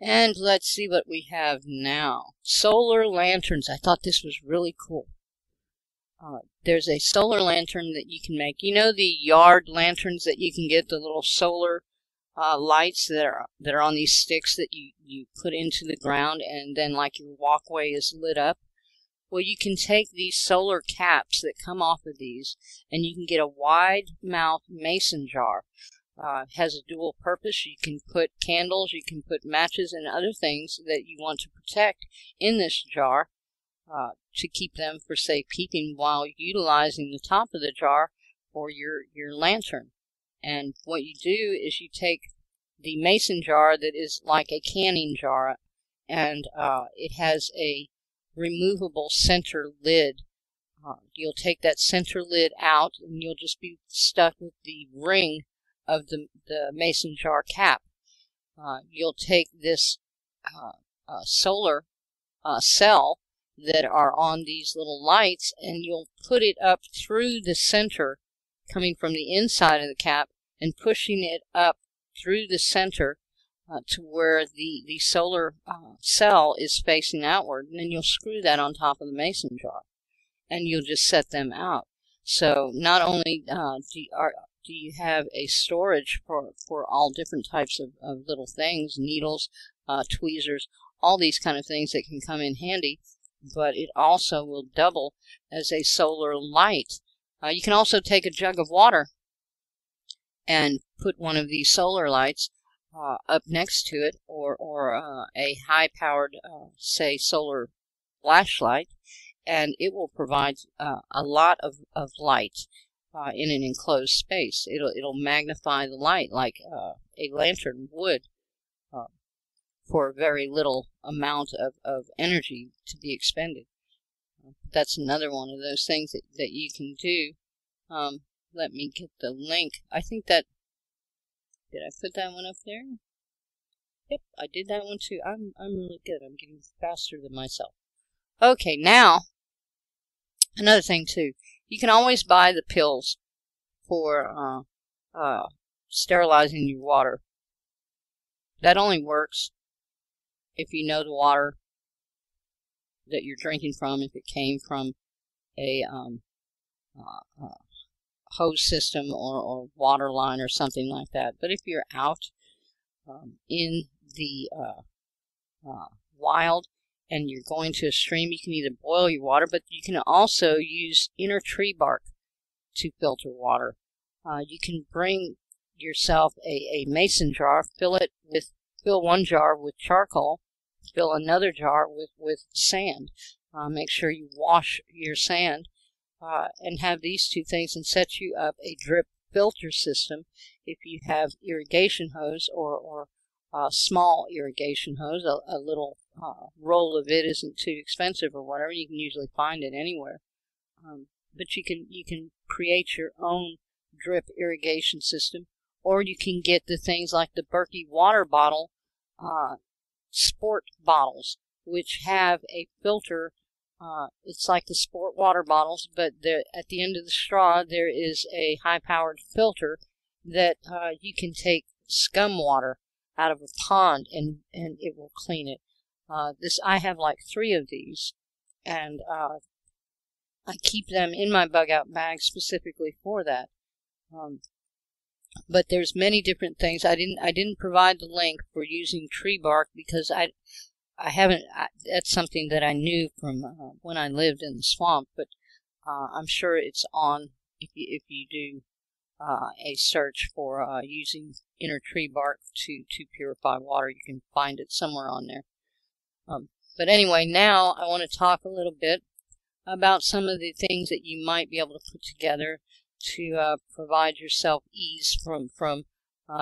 And let's see what we have now. Solar lanterns. I thought this was really cool. There's a solar lantern that you can make. You know the yard lanterns that you can get, the little solar lights that are on these sticks that you put into the ground, and then like your walkway is lit up? Well, you can take these solar caps that come off of these, and you can get a wide mouth mason jar. It has a dual purpose. You can put candles, you can put matches and other things that you want to protect in this jar to keep them for safe keeping, while utilizing the top of the jar for your lantern. And what you do is you take the mason jar that is like a canning jar, and it has a removable center lid. You'll take that center lid out, and you'll just be stuck with the ring of the mason jar cap. You'll take this solar cell that are on these little lights, and you'll put it up through the center, coming from the inside of the cap, and pushing it up through the center to where the solar cell is facing outward, and then you'll screw that on top of the mason jar, and you'll just set them out. So not only do you have a storage for all different types of little things, needles, tweezers, all these kind of things that can come in handy, but it also will double as a solar light. You can also take a jug of water and put one of these solar lights up next to it, or a high-powered, say, solar flashlight, and it will provide a lot of light in an enclosed space. It'll magnify the light like a lantern would for a very little amount of energy to be expended. That's another one of those things that you can do. Let me get the link. I think that... Did I put that one up there? Yep, I did that one too. I'm really good. I'm getting faster than myself. Okay, now, another thing too. You can always buy the pills for sterilizing your water. That only works if you know the water that you're drinking from, if it came from a hose system or water line or something like that. But if you're out in the wild and you're going to a stream, you can either boil your water, but you can also use inner tree bark to filter water. You can bring yourself a mason jar, fill one jar with charcoal, fill another jar with sand. Make sure you wash your sand and have these two things, and set you up a drip filter system. If you have irrigation hose or small irrigation hose, a little roll of it isn't too expensive or whatever. You can usually find it anywhere. But you can create your own drip irrigation system, or you can get the things like the Berkey water bottle, sport bottles, which have a filter. It's like the sport water bottles, but at the end of the straw there is a high-powered filter that you can take scum water out of a pond and it will clean it. I have like 3 of these, and I keep them in my bug-out bag specifically for that. But there's many different things. I didn't provide the link for using tree bark because I haven't. That's something that I knew from when I lived in the swamp, but I'm sure it's on if you do a search for using inner tree bark to purify water. You can find it somewhere on there. But anyway, now I want to talk a little bit about some of the things that you might be able to put together to provide yourself ease from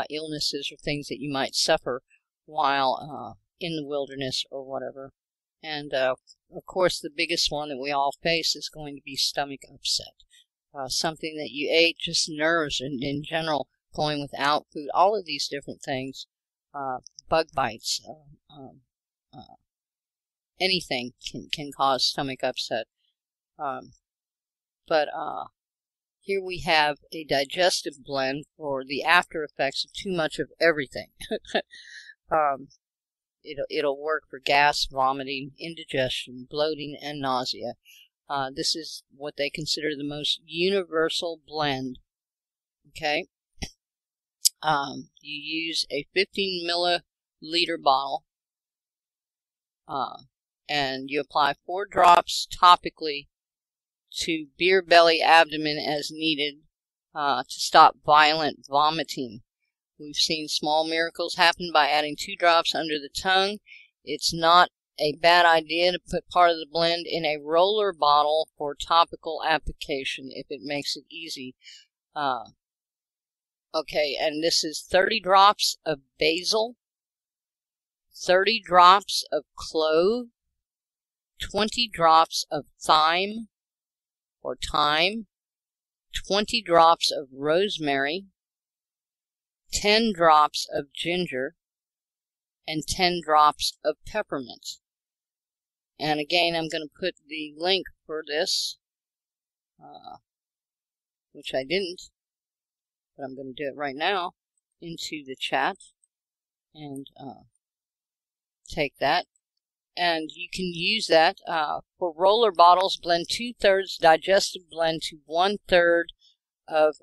illnesses or things that you might suffer while in the wilderness or whatever. And of course the biggest one that we all face is going to be stomach upset. Something that you ate, just nerves in general, going without food, all of these different things, bug bites, anything can cause stomach upset. But here we have a digestive blend for the after effects of too much of everything. It'll work for gas, vomiting, indigestion, bloating, and nausea. This is what they consider the most universal blend. Okay? You use a 15 milliliter bottle, and you apply 4 drops topically to beer belly abdomen as needed to stop violent vomiting. We've seen small miracles happen by adding 2 drops under the tongue. It's not a bad idea to put part of the blend in a roller bottle for topical application if it makes it easy. Okay, and this is 30 drops of basil, 30 drops of clove, 20 drops of thyme or thyme, 20 drops of rosemary, 10 drops of ginger, and 10 drops of peppermint. And again, I'm going to put the link for this, which I didn't, but I'm going to do it right now, into the chat, and take that. And you can use that for roller bottles. Blend 2/3 digestive blend to 1/3 of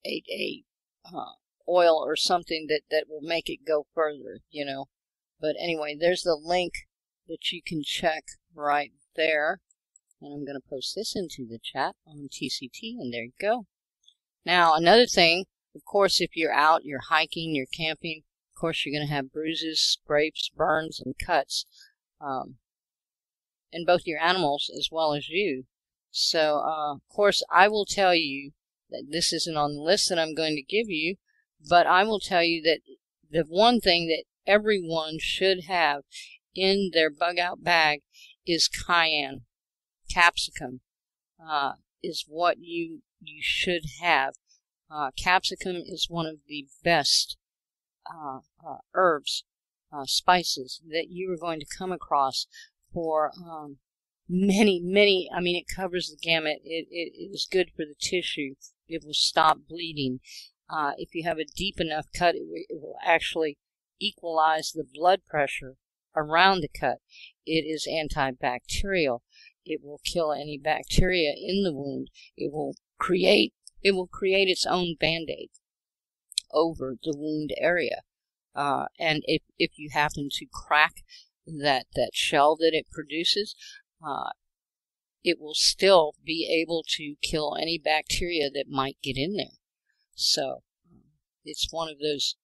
a oil or something that will make it go further, you know. But anyway, there's the link that you can check right there. And I'm going to post this into the chat on TCT, and there you go. Now, another thing, of course, if you're out, you're hiking, you're camping, of course, you're going to have bruises, scrapes, burns, and cuts. And both your animals as well as you. So, of course, I will tell you that this isn't on the list that I'm going to give you, but I will tell you that the one thing that everyone should have in their bug-out bag is cayenne. Capsicum is what you should have. Capsicum is one of the best herbs, spices that you are going to come across for many, I mean, it covers the gamut. It is good for the tissue. It will stop bleeding. If you have a deep enough cut, it will actually equalize the blood pressure around the cut. It is antibacterial. It will kill any bacteria in the wound. It will create its own Band-Aid over the wound area. And if you happen to crack that shell that it produces, it will still be able to kill any bacteria that might get in there. So it's one of those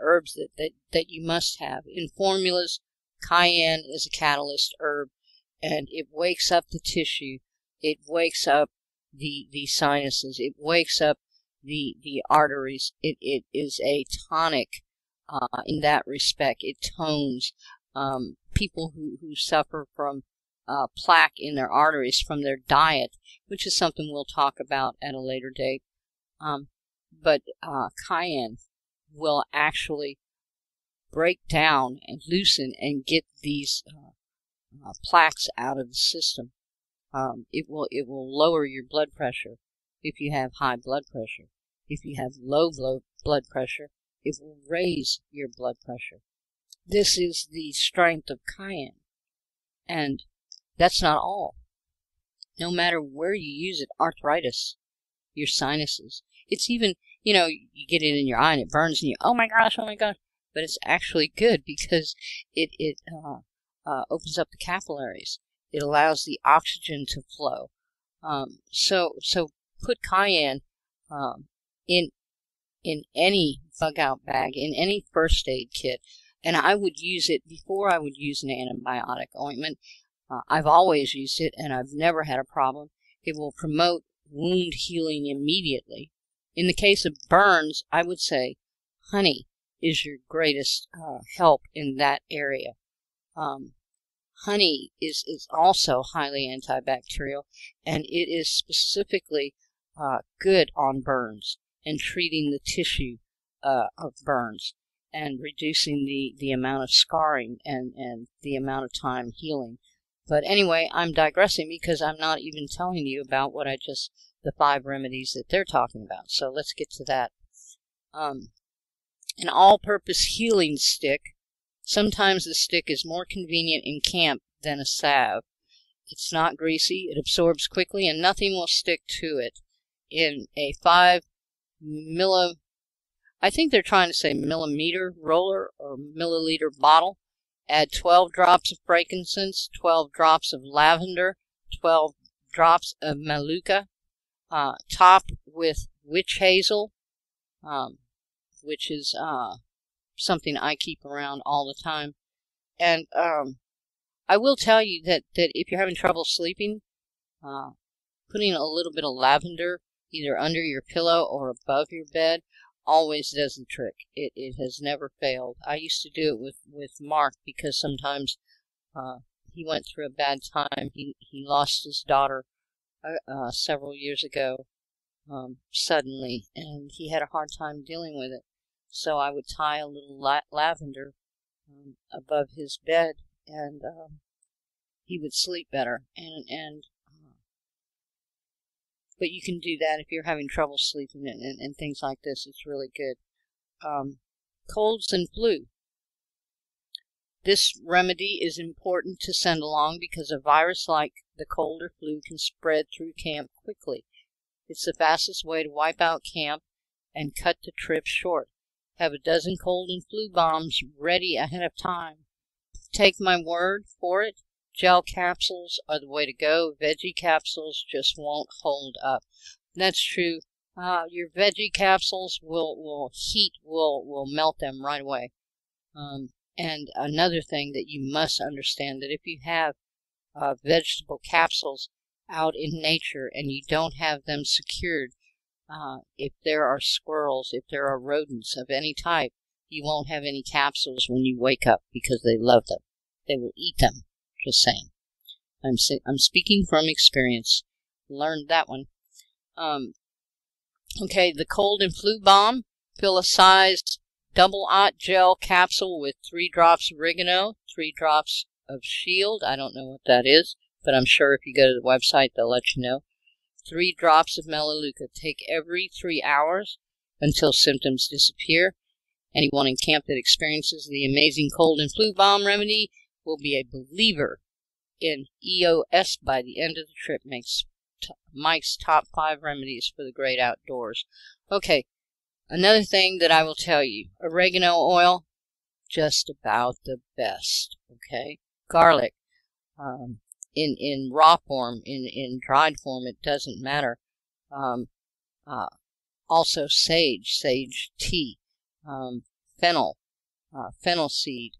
herbs that you must have. In formulas, cayenne is a catalyst herb, and it wakes up the tissue. It wakes up the sinuses. It wakes up the arteries. It is a tonic in that respect. It tones. People who suffer from plaque in their arteries from their diet, which is something we'll talk about at a later date. But cayenne will actually break down and loosen and get these plaques out of the system. It will lower your blood pressure if you have high blood pressure. If you have low blood pressure, it will raise your blood pressure. This is the strength of cayenne. And that's not all. No matter where you use it, arthritis, your sinuses. It's even, you know, you get it in your eye and it burns and you, oh my gosh. But it's actually good because it opens up the capillaries. It allows the oxygen to flow. So put cayenne in any bug-out bag, in any first aid kit. And I would use it before I would use an antibiotic ointment. I've always used it, and I've never had a problem. It will promote wound healing immediately. In the case of burns, I would say honey is your greatest help in that area. Honey is also highly antibacterial, and it is specifically good on burns and treating the tissue of burns and reducing the amount of scarring and the amount of time healing. But anyway, I'm digressing because I'm not even telling you about the 5 remedies that they're talking about. So let's get to that. An all-purpose healing stick. Sometimes the stick is more convenient in camp than a salve. It's not greasy, it absorbs quickly, and nothing will stick to it. In a 5 I think they're trying to say millimeter roller or milliliter bottle. Add 12 drops of frankincense, 12 drops of lavender, 12 drops of manuka. Top with witch hazel, which is something I keep around all the time. And I will tell you that if you're having trouble sleeping, putting a little bit of lavender either under your pillow or above your bed always does the trick. It has never failed. I used to do it with Mark because sometimes he went through a bad time. He lost his daughter several years ago suddenly, and he had a hard time dealing with it. So I would tie a little lavender above his bed, and he would sleep better. But you can do that if you're having trouble sleeping and things like this. It's really good. Colds and flu. This remedy is important to send along because a virus like the cold or flu can spread through camp quickly. It's the fastest way to wipe out camp, and cut the trip short. Have a dozen cold and flu bombs ready ahead of time. Take my word for it, gel capsules are the way to go. Veggie capsules just won't hold up. That's true. Your veggie capsules will melt them right away. And another thing that you must understand, that if you have vegetable capsules out in nature and you don't have them secured, if there are squirrels, if there are rodents of any type, you won't have any capsules when you wake up because they love them. They will eat them. Just saying. I'm speaking from experience. Learned that one. Okay, the cold and flu bomb. Fill a sized double-aught gel capsule with 3 drops of oregano, 3 drops of shield. I don't know what that is, but I'm sure if you go to the website, they'll let you know. 3 drops of melaleuca. Take every 3 hours until symptoms disappear. Anyone in camp that experiences the amazing cold and flu bomb remedy will be a believer in EOS by the end of the trip. Makes Mike's top 5 remedies for the great outdoors. Okay, another thing that I will tell you, oregano oil, just about the best. Okay, garlic, in raw form, in dried form, it doesn't matter. Also sage tea, fennel seed.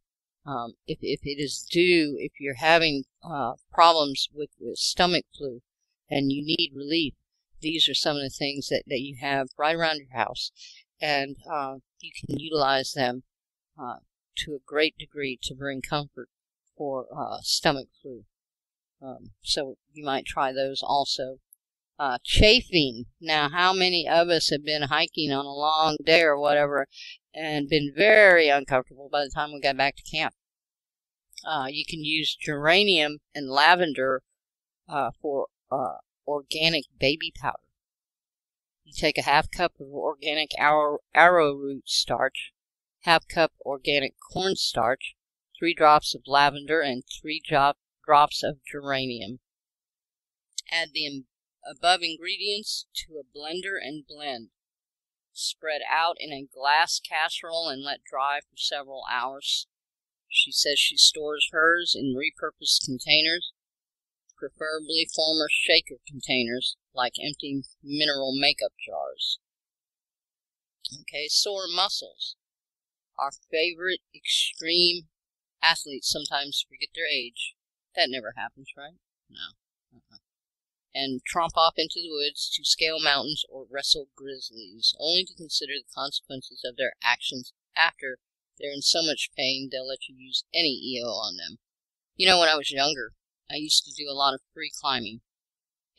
If it is due, if you're having problems with stomach flu and you need relief, these are some of the things that you have right around your house, and you can utilize them to a great degree to bring comfort for stomach flu. So you might try those also. Chafing. Now, how many of us have been hiking on a long day or whatever and been very uncomfortable by the time we got back to camp? You can use geranium and lavender for organic baby powder. You take a half cup of organic arrowroot starch, half cup organic cornstarch, 3 drops of lavender, and 3 drops of geranium. Add the above ingredients to a blender and blend. Spread out in a glass casserole and let dry for several hours. She says she stores hers in repurposed containers, preferably former shaker containers, like empty mineral makeup jars. Okay, sore muscles. Our favorite extreme athletes sometimes forget their age. That never happens, right? No. And tromp off into the woods to scale mountains or wrestle grizzlies, only to consider the consequences of their actions after they're in so much pain they'll let you use any EO on them. You know, when I was younger, I used to do a lot of free climbing,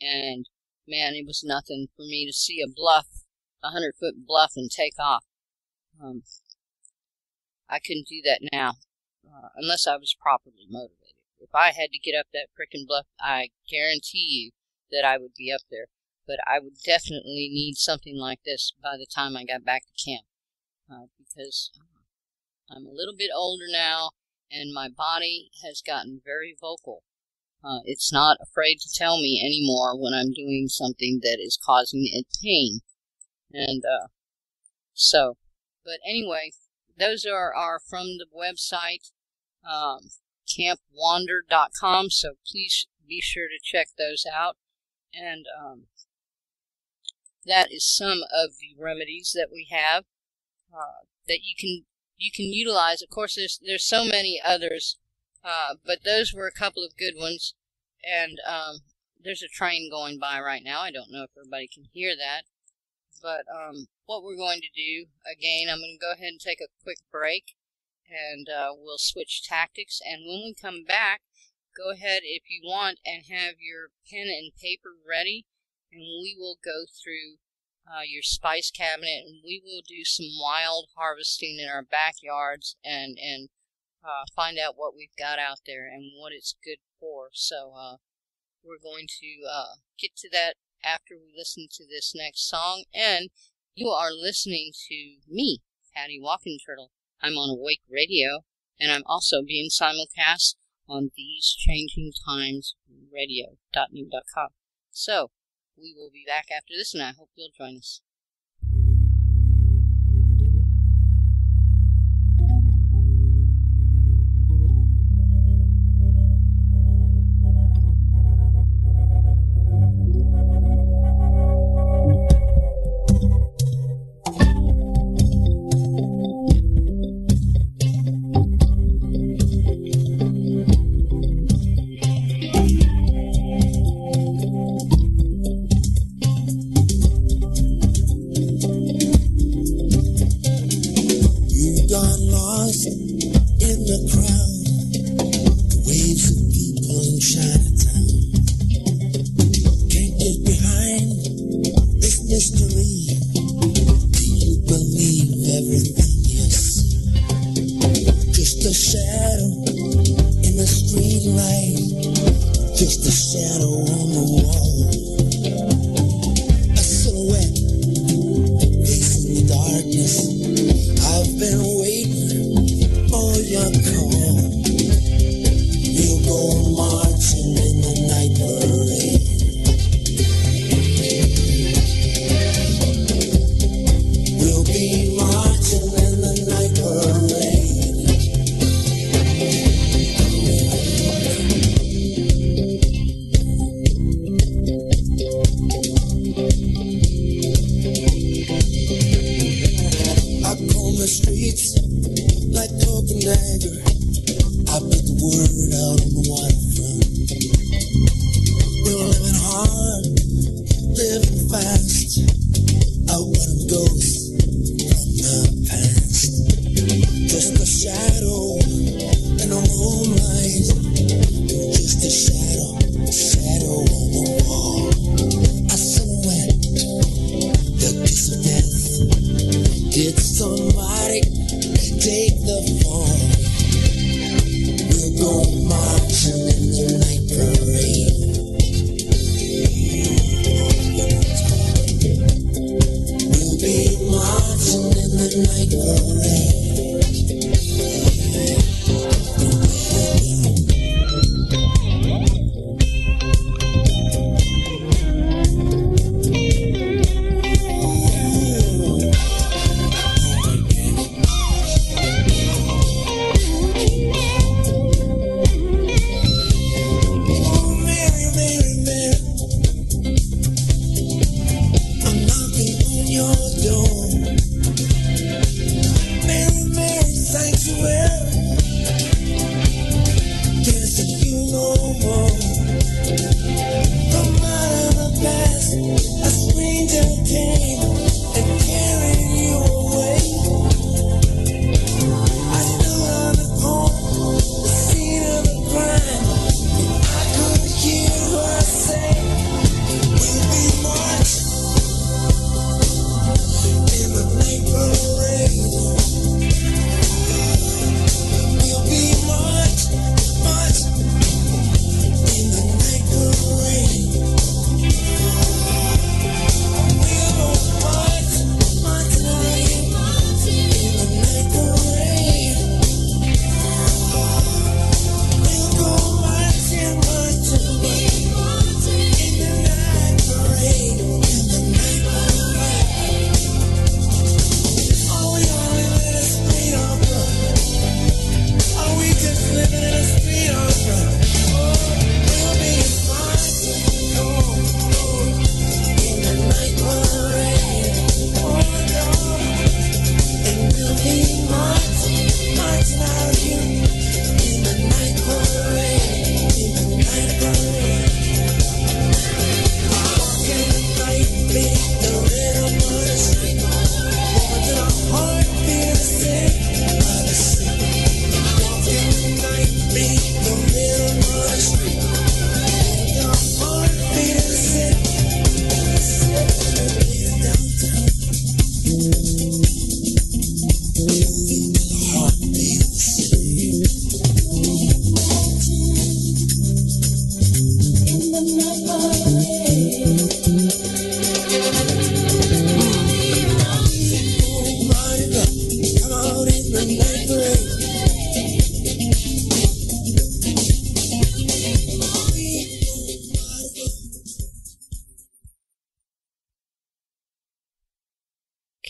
and man, it was nothing for me to see a bluff, 100-foot bluff, and take off. I couldn't do that now, unless I was properly motivated. If I had to get up that frickin' bluff, I guarantee you that I would be up there. But I would definitely need something like this by the time I got back to camp, because I'm a little bit older now, and my body has gotten very vocal. It's not afraid to tell me anymore when I'm doing something that is causing it pain. And but anyway, those are from the website, campwander.com, so please be sure to check those out. And that is some of the remedies that we have that you can utilize. Of course, there's so many others, but those were a couple of good ones. And there's a train going by right now. I don't know if everybody can hear that. But what we're going to do, again, I'm going to go ahead and take a quick break, and we'll switch tactics. And when we come back, go ahead, if you want, and have your pen and paper ready, and we will go through your spice cabinet, and we will do some wild harvesting in our backyards and find out what we've got out there and what it's good for. So we're going to get to that after we listen to this next song. And you are listening to me, Pattie Walkinturtle. I'm on Awake Radio, and I'm also being simulcast on These Changing Times Radio.new.com. So we will be back after this, and I hope you'll join us. believe? Do you believe everything you see? Just a shadow in the street light, just a shadow on the wall, a silhouette facing the darkness. I've been waiting for your call. We'll go marching in the night parade. We'll be marching in the night parade. I comb the streets like cloak and dagger. I put the word out on the waterfront. We're living hard, living fast, outrunning ghosts from the past. Just a shadow in the moonlight, just a shadow on the wall. A silhouette, the kiss of death. Did somebody take the fall? We'll go marching in the night parade. We'll be marching in the night parade.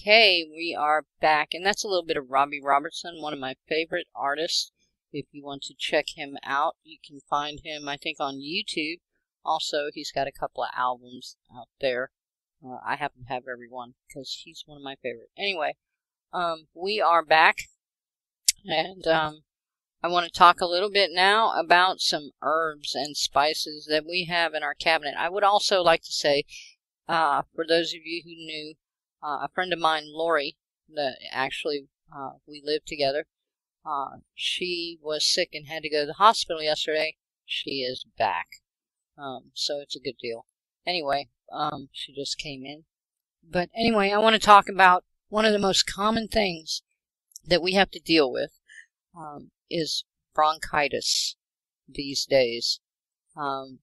Okay, we are back, and that's a little bit of Robbie Robertson, one of my favorite artists. If you want to check him out, you can find him, I think, on YouTube. Also, he's got a couple of albums out there. I happen to have every one because he's one of my favorite. Anyway, we are back, and I want to talk a little bit now about some herbs and spices that we have in our cabinet. I would also like to say, for those of you who knew, a friend of mine, Lori, that actually we lived together, she was sick and had to go to the hospital yesterday. She is back, so it's a good deal. Anyway, she just came in, But anyway, I want to talk about one of the most common things that we have to deal with is bronchitis these days. And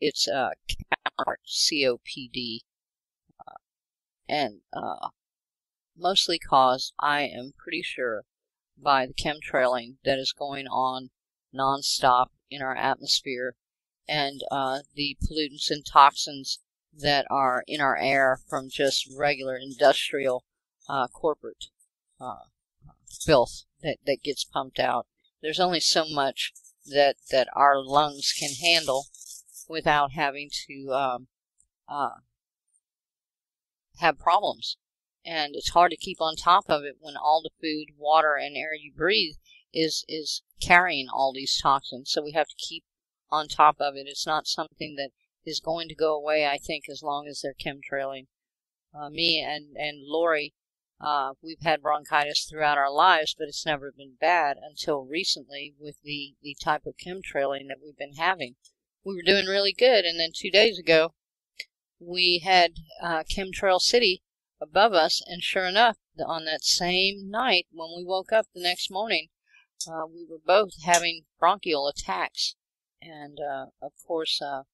it's COPD, and mostly caused, I am pretty sure, by the chemtrailing that is going on nonstop in our atmosphere, and the pollutants and toxins that are in our air from just regular industrial corporate filth that gets pumped out. There's only so much that our lungs can handle without having to have problems. And it's hard to keep on top of it when all the food, water, and air you breathe is carrying all these toxins. So we have to keep on top of it. It's not something that is going to go away, I think, as long as they're chemtrailing. Me and Lori, we've had bronchitis throughout our lives, but it's never been bad until recently with the type of chemtrailing that we've been having. We were doing really good, and then 2 days ago, we had Chemtrail City above us, and sure enough, on that same night when we woke up the next morning, we were both having bronchial attacks. And of course, I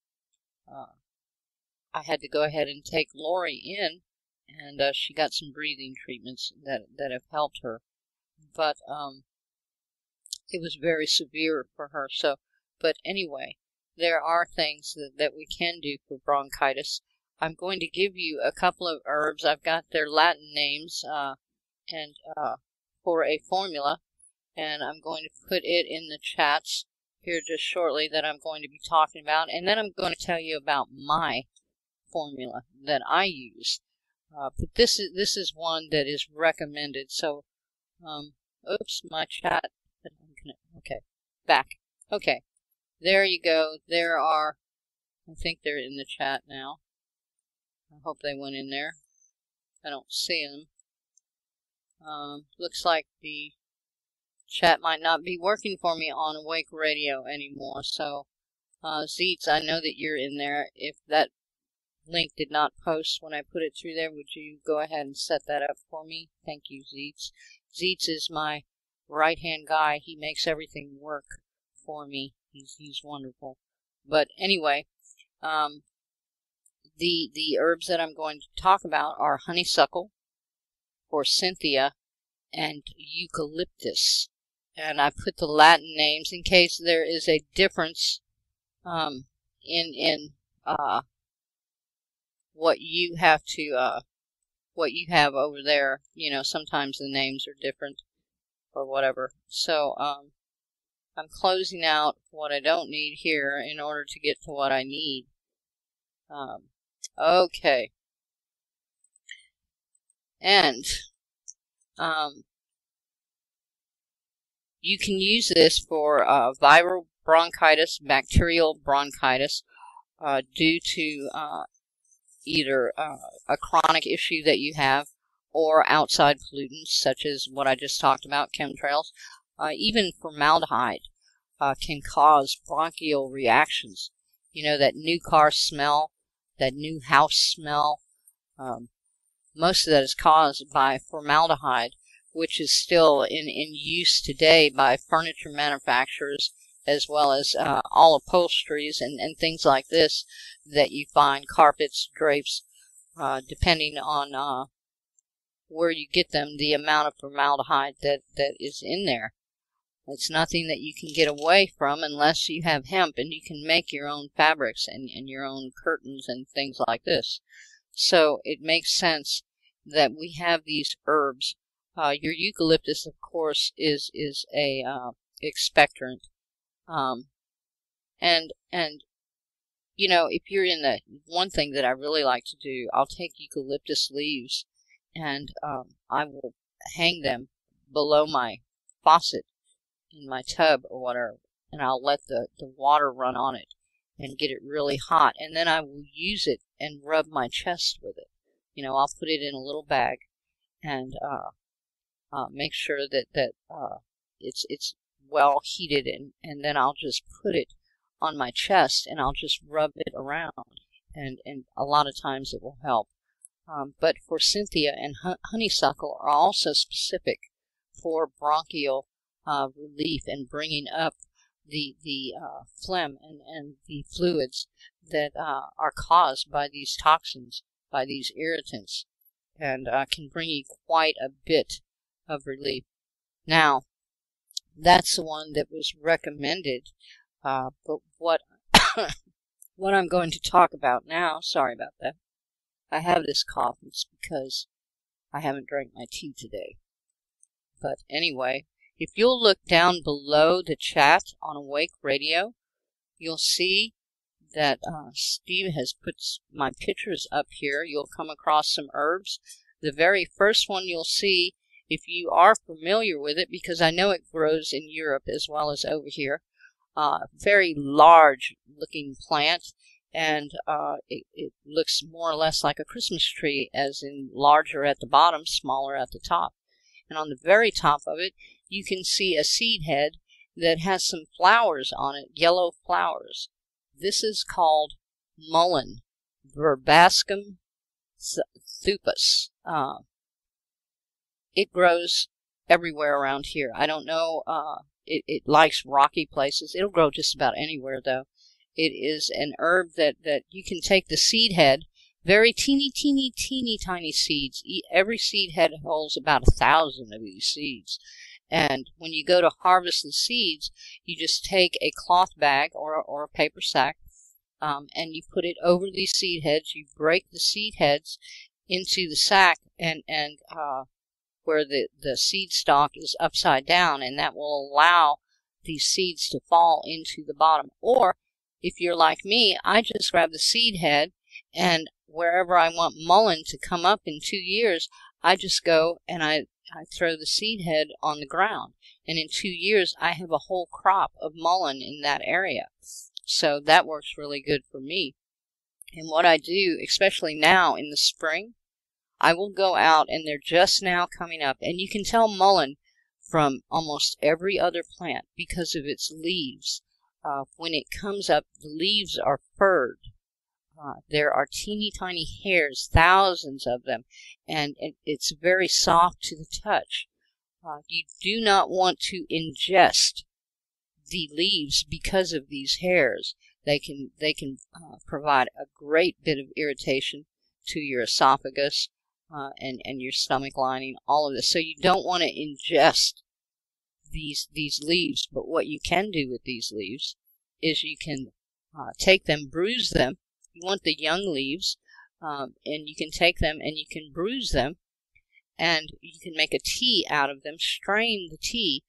had to go ahead and take Lori in, and she got some breathing treatments that have helped her. But it was very severe for her. So, but anyway, there are things that we can do for bronchitis. I'm going to give you a couple of herbs. I've got their Latin names and for a formula, and I'm going to put it in the chats here just shortly that I'm going to be talking about, and then I'm going to tell you about my formula that I use. But this is one that is recommended. So, oops, my chat. Okay, back. Okay, there you go. There are. I think they're in the chat now. I hope they went in there. I don't see them. Looks like the chat might not be working for me on Awake Radio anymore. So, Zeets, I know that you're in there. If that link did not post when I put it through there, would you go ahead and set that up for me? Thank you, Zeets. Zeets is my right-hand guy. He makes everything work for me. He's wonderful. But anyway, the herbs that I'm going to talk about are honeysuckle, forsythia, and eucalyptus. And I put the Latin names in case there is a difference in what you have to what you have over there. You know, sometimes the names are different or whatever. So I'm closing out what I don't need here in order to get to what I need. Okay. And you can use this for viral bronchitis, bacterial bronchitis, due to either a chronic issue that you have or outside pollutants, such as what I just talked about, chemtrails. Even formaldehyde can cause bronchial reactions. You know, that new car smell, that new house smell. Most of that is caused by formaldehyde, which is still in use today by furniture manufacturers, as well as all upholsteries and things like this that you find, carpets, drapes, depending on where you get them, the amount of formaldehyde that is in there. It's nothing that you can get away from unless you have hemp and you can make your own fabrics and your own curtains and things like this. So it makes sense that we have these herbs. Your eucalyptus, of course, is a expectorant. And you know, if you're in the one thing that I really like to do, I'll take eucalyptus leaves and I will hang them below my faucet in my tub or whatever, and I'll let the water run on it and get it really hot, and then I will use it and rub my chest with it. You know, I'll put it in a little bag and make sure that it's well heated, and then I'll just put it on my chest and I'll just rub it around, and a lot of times it will help. but forsythia and honeysuckle are also specific for bronchial relief and bringing up the phlegm and the fluids that are caused by these toxins, by these irritants, and can bring you quite a bit of relief. Now, that's the one that was recommended, but what what I'm going to talk about now, sorry about that, I have this cough, it's because I haven't drank my tea today. But anyway, if you'll look down below the chat on Awake Radio, you'll see that Steve has put my pictures up here. You'll come across some herbs. The very first one you'll see, if you are familiar with it, because I know it grows in Europe as well as over here, very large looking plant, and it looks more or less like a Christmas tree, as in larger at the bottom, smaller at the top. And on the very top of it, you can see a seed head that has some flowers on it, yellow flowers. This is called mullein, Verbascum thupus. It grows everywhere around here. I don't know, it likes rocky places. It'll grow just about anywhere, though. It is an herb that you can take the seed head, very teeny tiny seeds. Every seed head holds about 1,000 of these seeds. And when you go to harvest the seeds, you just take a cloth bag or a paper sack, and you put it over these seed heads. You break the seed heads into the sack, and where the seed stalk is upside down, and that will allow these seeds to fall into the bottom. Or if you're like me, I just grab the seed head, and wherever I want mullein to come up in 2 years, I just go and I throw the seed head on the ground. And in 2 years, I have a whole crop of mullein in that area. So that works really good for me. And what I do, especially now in the spring, I will go out, and they're just now coming up. And you can tell mullein from almost every other plant because of its leaves. When it comes up, the leaves are furred. There are teeny tiny hairs, thousands of them, and it's very soft to the touch. You do not want to ingest the leaves because of these hairs. They can provide a great bit of irritation to your esophagus and your stomach lining, all of this. So you don't want to ingest these leaves. But what you can do with these leaves is you can take them, bruise them. You want the young leaves, and you can take them and you can bruise them, and you can make a tea out of them, strain the tea,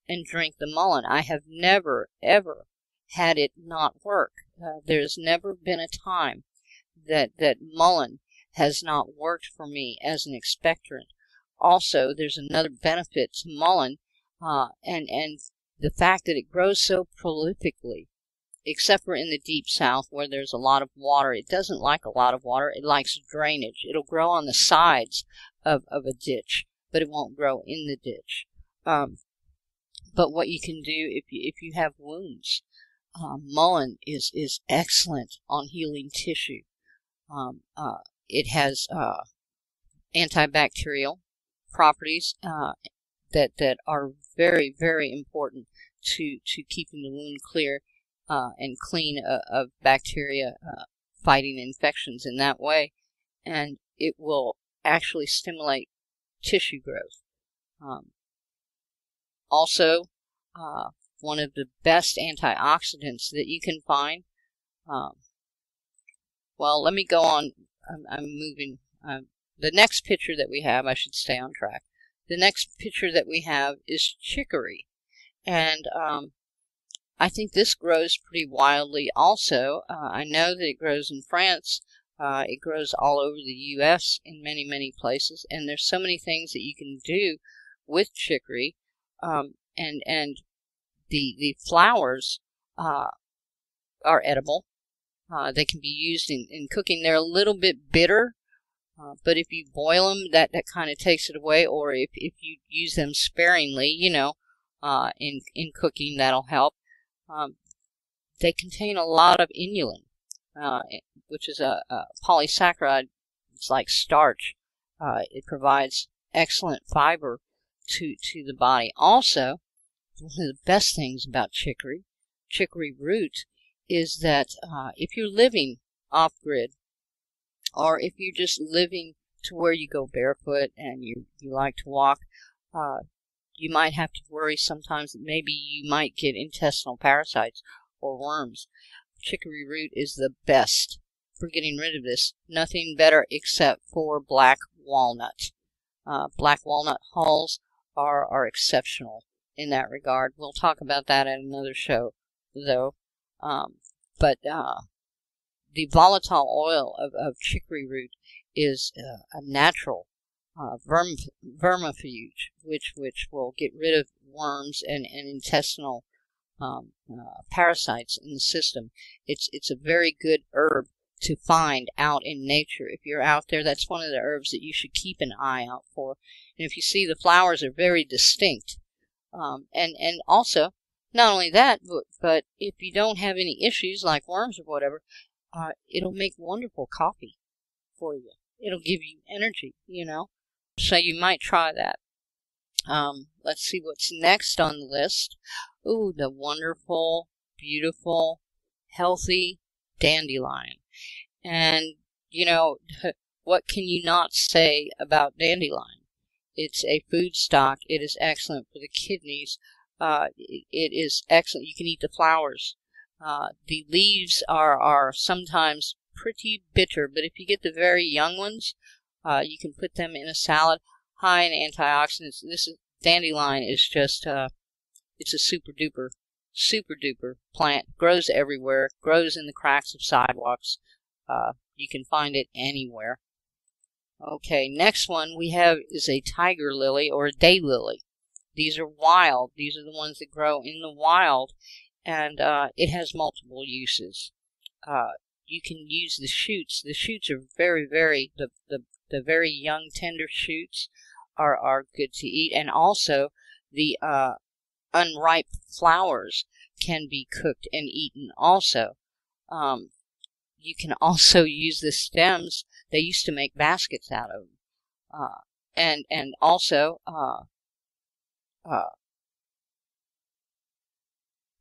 and drink the mullein. I have never, ever had it not work. There's never been a time that mullein has not worked for me as an expectorant. Also, there's another benefit to mullein, and the fact that it grows so prolifically. Except for in the deep south where there's a lot of water. It doesn't like a lot of water. It likes drainage. It'll grow on the sides of a ditch, but it won't grow in the ditch. But what you can do if you have wounds, mullein is excellent on healing tissue. It has antibacterial properties that are very, very important to keeping the wound clear and clean of bacteria fighting infections in that way. And it will actually stimulate tissue growth. Also, one of the best antioxidants that you can find. Well, let me go on. I'm moving. The next picture that we have, I should stay on track. The next picture that we have is chicory. And I think this grows pretty wildly also. I know that it grows in France. It grows all over the U.S. in many, many places. And there's so many things that you can do with chicory. And the flowers are edible. They can be used in cooking. They're a little bit bitter. But if you boil them, that kind of takes it away. Or if you use them sparingly, in cooking, that'll help. They contain a lot of inulin, which is a polysaccharide It's like starch. It provides excellent fiber to the body. Also, one of the best things about chicory root, is that if you're living off-grid, or if you're just living to where you go barefoot and you like to walk, you might have to worry sometimes that maybe you might get intestinal parasites or worms. Chicory root is the best for getting rid of this. Nothing better except for black walnut. Black walnut hulls are exceptional in that regard. We'll talk about that at another show, though. But the volatile oil of chicory root is a natural vermifuge, which will get rid of worms and intestinal parasites in the system. It's a very good herb to find out in nature. If you're out there, that's one of the herbs that you should keep an eye out for. And if you see, the flowers are very distinct. And also, not only that, but if you don't have any issues like worms or whatever, it'll make wonderful coffee for you. It'll give you energy, So you might try that. Let's see what's next on the list. Ooh, the wonderful, beautiful, healthy dandelion. And, what can you not say about dandelion? It's a food stock. It is excellent for the kidneys. It is excellent. You can eat the flowers. The leaves are sometimes pretty bitter, but if you get the very young ones, you can put them in a salad. High in antioxidants. Dandelion is just, it's a super duper plant. Grows everywhere. Grows in the cracks of sidewalks. You can find it anywhere. Okay, next one we have is a tiger lily or a daylily. These are wild. These are the ones that grow in the wild, and it has multiple uses. You can use the shoots. The shoots are very, the very young, tender shoots are good to eat, and also the unripe flowers can be cooked and eaten also. You can also use the stems. They used to make baskets out of them. And also,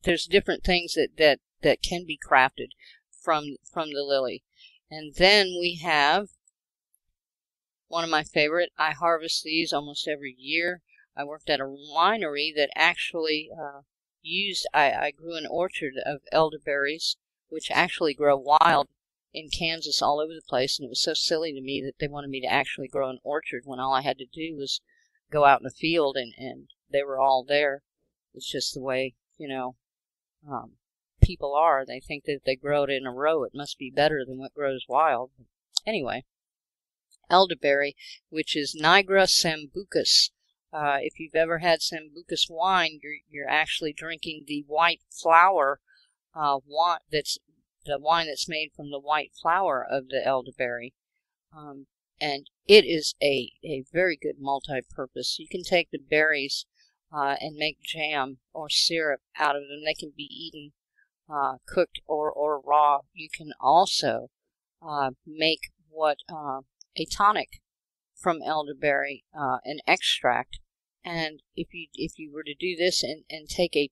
there's different things that can be crafted from the lily. And then we have one of my favorite. I harvest these almost every year. I worked at a winery that actually I grew an orchard of elderberries, which actually grow wild in Kansas all over the place, and it was so silly to me that they wanted me to actually grow an orchard when all I had to do was go out in the field and they were all there. It's just the way, people are. They think that if they grow it in a row, it must be better than what grows wild. Anyway, elderberry, which is Nigra sambucus. If you've ever had sambucus wine, you're actually drinking the white flower wine. That's the wine that's made from the white flower of the elderberry. And it is a very good multi-purpose. You can take the berries and make jam or syrup out of them. They can be eaten cooked or raw. You can also make a tonic from elderberry, an extract. And if you were to do this and take a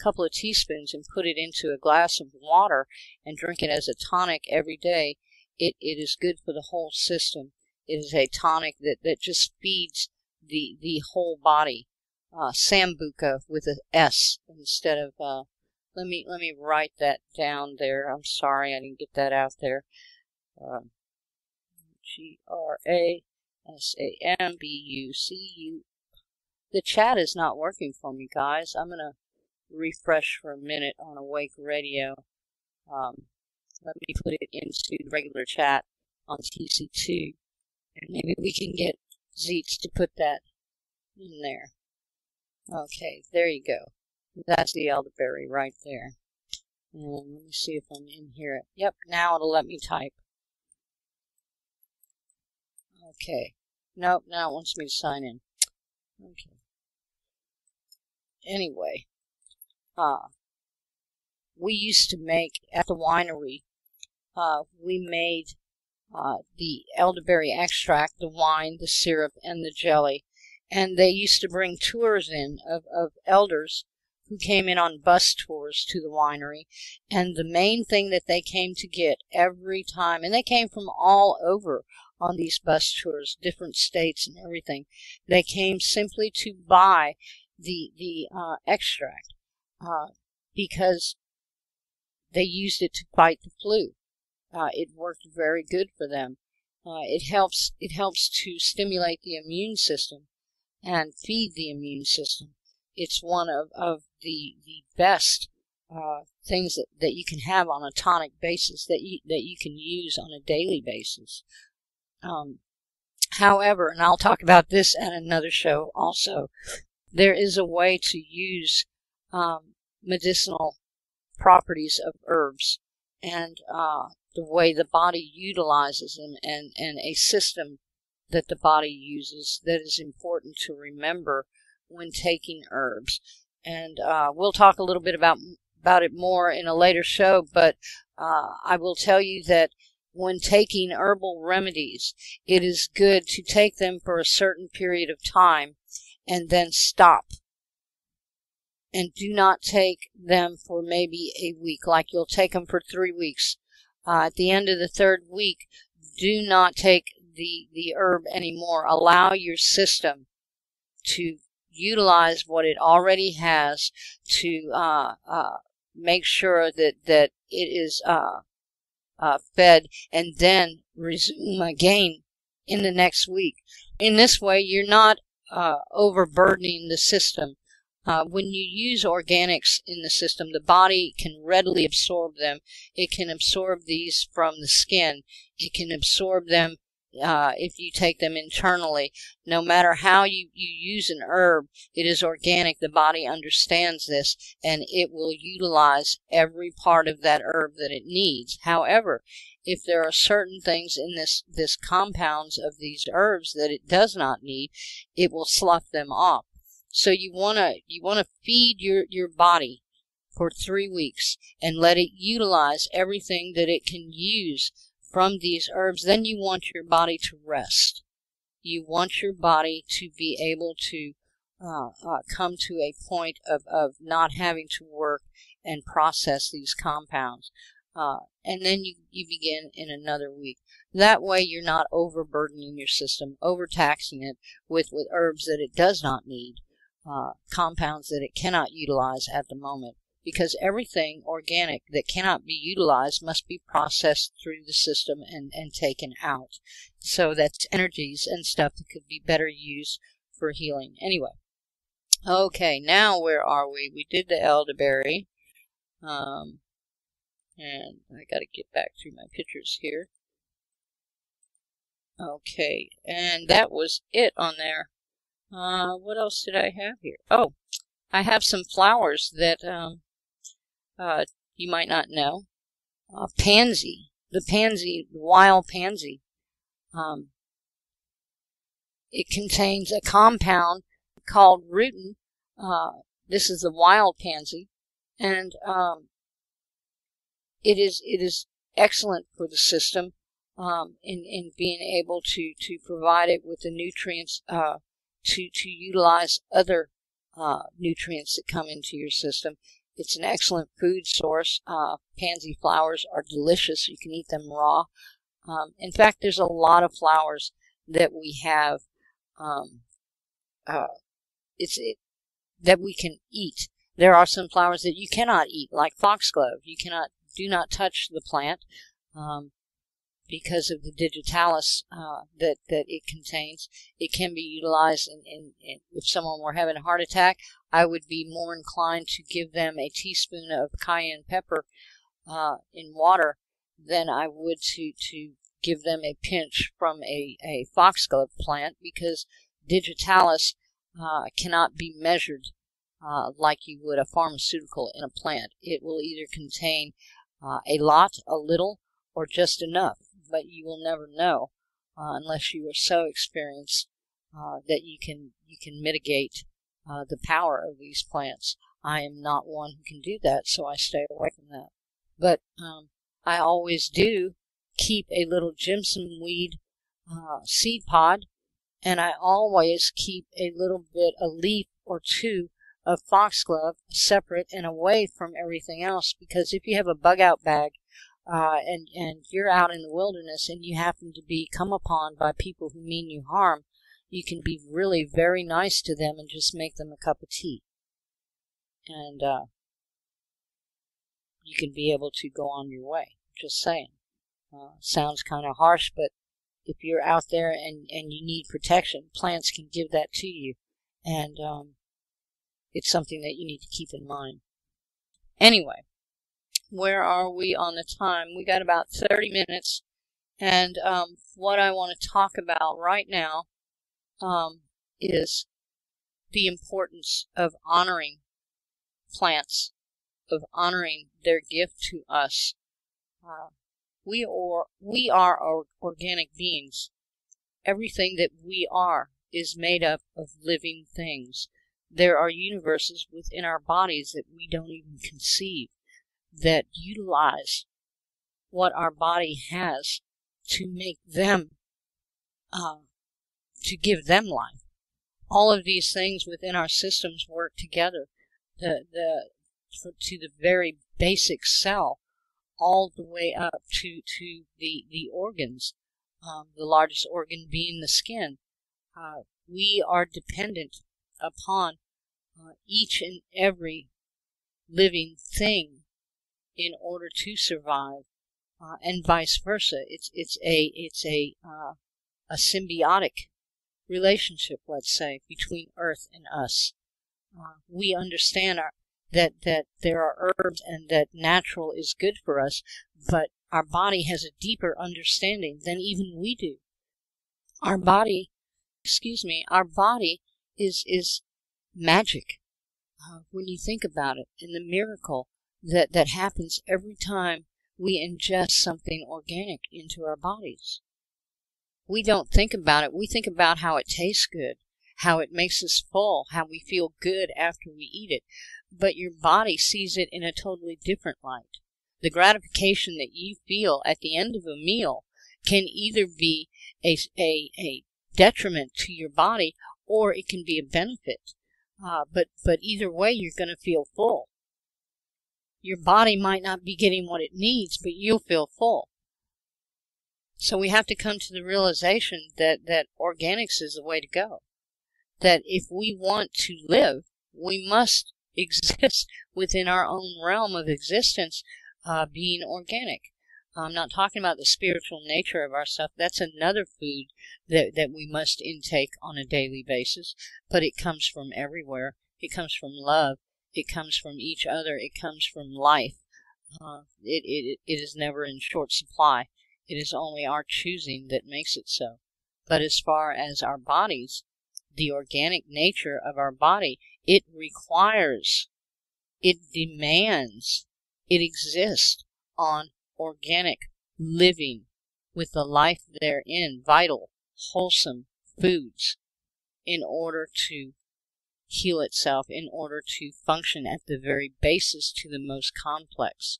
couple of teaspoons and put it into a glass of water and drink it as a tonic every day, it is good for the whole system. It is a tonic that just feeds the whole body. Sambuca with an S instead of let me write that down there. I'm sorry I didn't get that out there. Grasambucu. The chat is not working for me, guys. I'm gonna refresh for a minute on Awake Radio. Let me put it into the regular chat on TC2, and maybe we can get Zeets to put that in there. Okay, there you go. That's the elderberry right there. And let me see if I'm in here. Yep, now it'll let me type. Okay. Nope, now it wants me to sign in. Okay. Anyway, we used to make, at the winery, we made the elderberry extract, the wine, the syrup, and the jelly. And they used to bring tours in of elders who came in on bus tours to the winery. And the main thing that they came to get every time, and they came from all over on these bus tours, different states and everything, they came simply to buy the extract because they used it to fight the flu. It worked very good for them. It helps to stimulate the immune system and feed the immune system. It's one of the best things that you can have on a tonic basis that you can use on a daily basis. However, and I'll talk about this at another show also, there is a way to use medicinal properties of herbs and the way the body utilizes them and a system that the body uses that is important to remember when taking herbs. And we'll talk a little bit about it more in a later show, but I will tell you that when taking herbal remedies, it is good to take them for a certain period of time and then stop. And do not take them for maybe a week, like you'll take them for 3 weeks. At the end of the 3rd week, do not take the herb anymore. Allow your system to utilize what it already has to make sure that it is fed, and then resume again in the next week. In this way, you're not overburdening the system. When you use organics in the system, the body can readily absorb them. It can absorb these from the skin. It can absorb them if you take them internally. No matter how you use an herb, it is organic. The body understands this, and it will utilize every part of that herb that it needs. However, if there are certain things in this compounds of these herbs that it does not need, it will slough them off. So you wanna feed your body for 3 weeks and let it utilize everything that it can use from these herbs. Then you want your body to rest. You want your body to be able to come to a point of not having to work and process these compounds. And then you begin in another week. That way you're not overburdening your system, overtaxing it with herbs that it does not need, compounds that it cannot utilize at the moment. Because everything organic that cannot be utilized must be processed through the system and taken out. So that's energies and stuff that could be better used for healing. Anyway, okay, now where are we? We did the elderberry. And I got to get back through my pictures here. Okay, and that was it on there. What else did I have here? Oh, I have some flowers that you might not know. Pansy, the wild pansy. It contains a compound called rutin. This is the wild pansy, and it is excellent for the system in being able to provide it with the nutrients to utilize other nutrients that come into your system. It's an excellent food source. Pansy flowers are delicious. You can eat them raw. In fact, there's a lot of flowers that we have that we can eat. There are some flowers that you cannot eat, like foxglove. Do not touch the plant because of the digitalis that it contains. It can be utilized in if someone were having a heart attack. I would be more inclined to give them a teaspoon of cayenne pepper in water than I would to give them a pinch from a foxglove plant, because digitalis cannot be measured like you would a pharmaceutical in a plant. It will either contain a lot, a little, or just enough, but you will never know unless you are so experienced that you can mitigate the power of these plants. I am not one who can do that, so I stay away from that. But I always do keep a little jimson weed seed pod, and I always keep a leaf or two of foxglove separate and away from everything else, because if you have a bug out bag and you're out in the wilderness and you happen to be come upon by people who mean you harm, you can be really very nice to them and just make them a cup of tea. And you can be able to go on your way. Just saying. Sounds kind of harsh, but if you're out there and you need protection, plants can give that to you. And it's something that you need to keep in mind. Anyway, where are we on the time? We got about 30 minutes. And what I want to talk about right now is the importance of honoring plants, of honoring their gift to us. We are organic beings. Everything that we are is made up of living things. There are universes within our bodies that we don't even conceive, that utilize what our body has to make them, to give them life. All of these things within our systems work together, to the very basic cell, all the way up to the organs, the largest organ being the skin. We are dependent upon each and every living thing in order to survive, and vice versa. It's a symbiotic relationship, let's say, between Earth and us. We understand that there are herbs and that natural is good for us, but our body has a deeper understanding than even we do. Our body is magic when you think about it, and the miracle that happens every time we ingest something organic into our bodies. We don't think about it. We think about how it tastes good, how it makes us full, how we feel good after we eat it. But your body sees it in a totally different light. The gratification that you feel at the end of a meal can either be a detriment to your body, or it can be a benefit. But either way, you're going to feel full. Your body might not be getting what it needs, but you'll feel full. So we have to come to the realization that organics is the way to go. That if we want to live, we must exist within our own realm of existence, being organic. I'm not talking about the spiritual nature of our stuff. That's another food that we must intake on a daily basis. But it comes from everywhere. It comes from love. It comes from each other. It comes from life. It is never in short supply. It is only our choosing that makes it so. But as far as our bodies, the organic nature of our body, it requires, it demands, it exists on organic living with the life therein, vital, wholesome foods, in order to heal itself, in order to function at the very basis to the most complex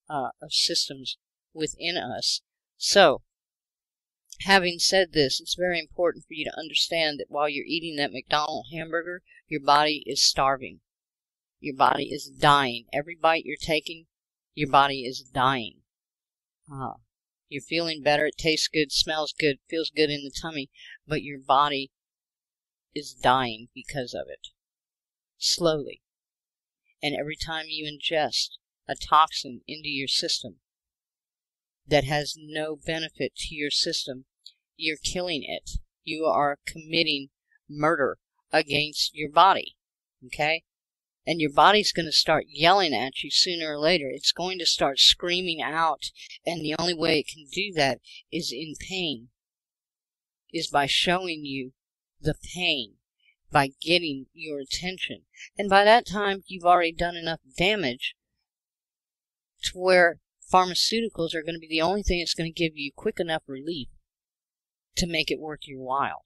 of systems within us. So, having said this, it's very important for you to understand that while you're eating that McDonald's hamburger, your body is starving. Your body is dying. Every bite you're taking, your body is dying. You're feeling better, it tastes good, smells good, feels good in the tummy, but your body is dying because of it. Slowly. And every time you ingest a toxin into your system that has no benefit to your system, you're killing it. You are committing murder against your body. Okay? And your body's going to start yelling at you sooner or later. It's going to start screaming out. And the only way it can do that is in pain. Is by showing you the pain. By getting your attention. And by that time, you've already done enough damage to where pharmaceuticals are going to be the only thing that's going to give you quick enough relief to make it worth your while.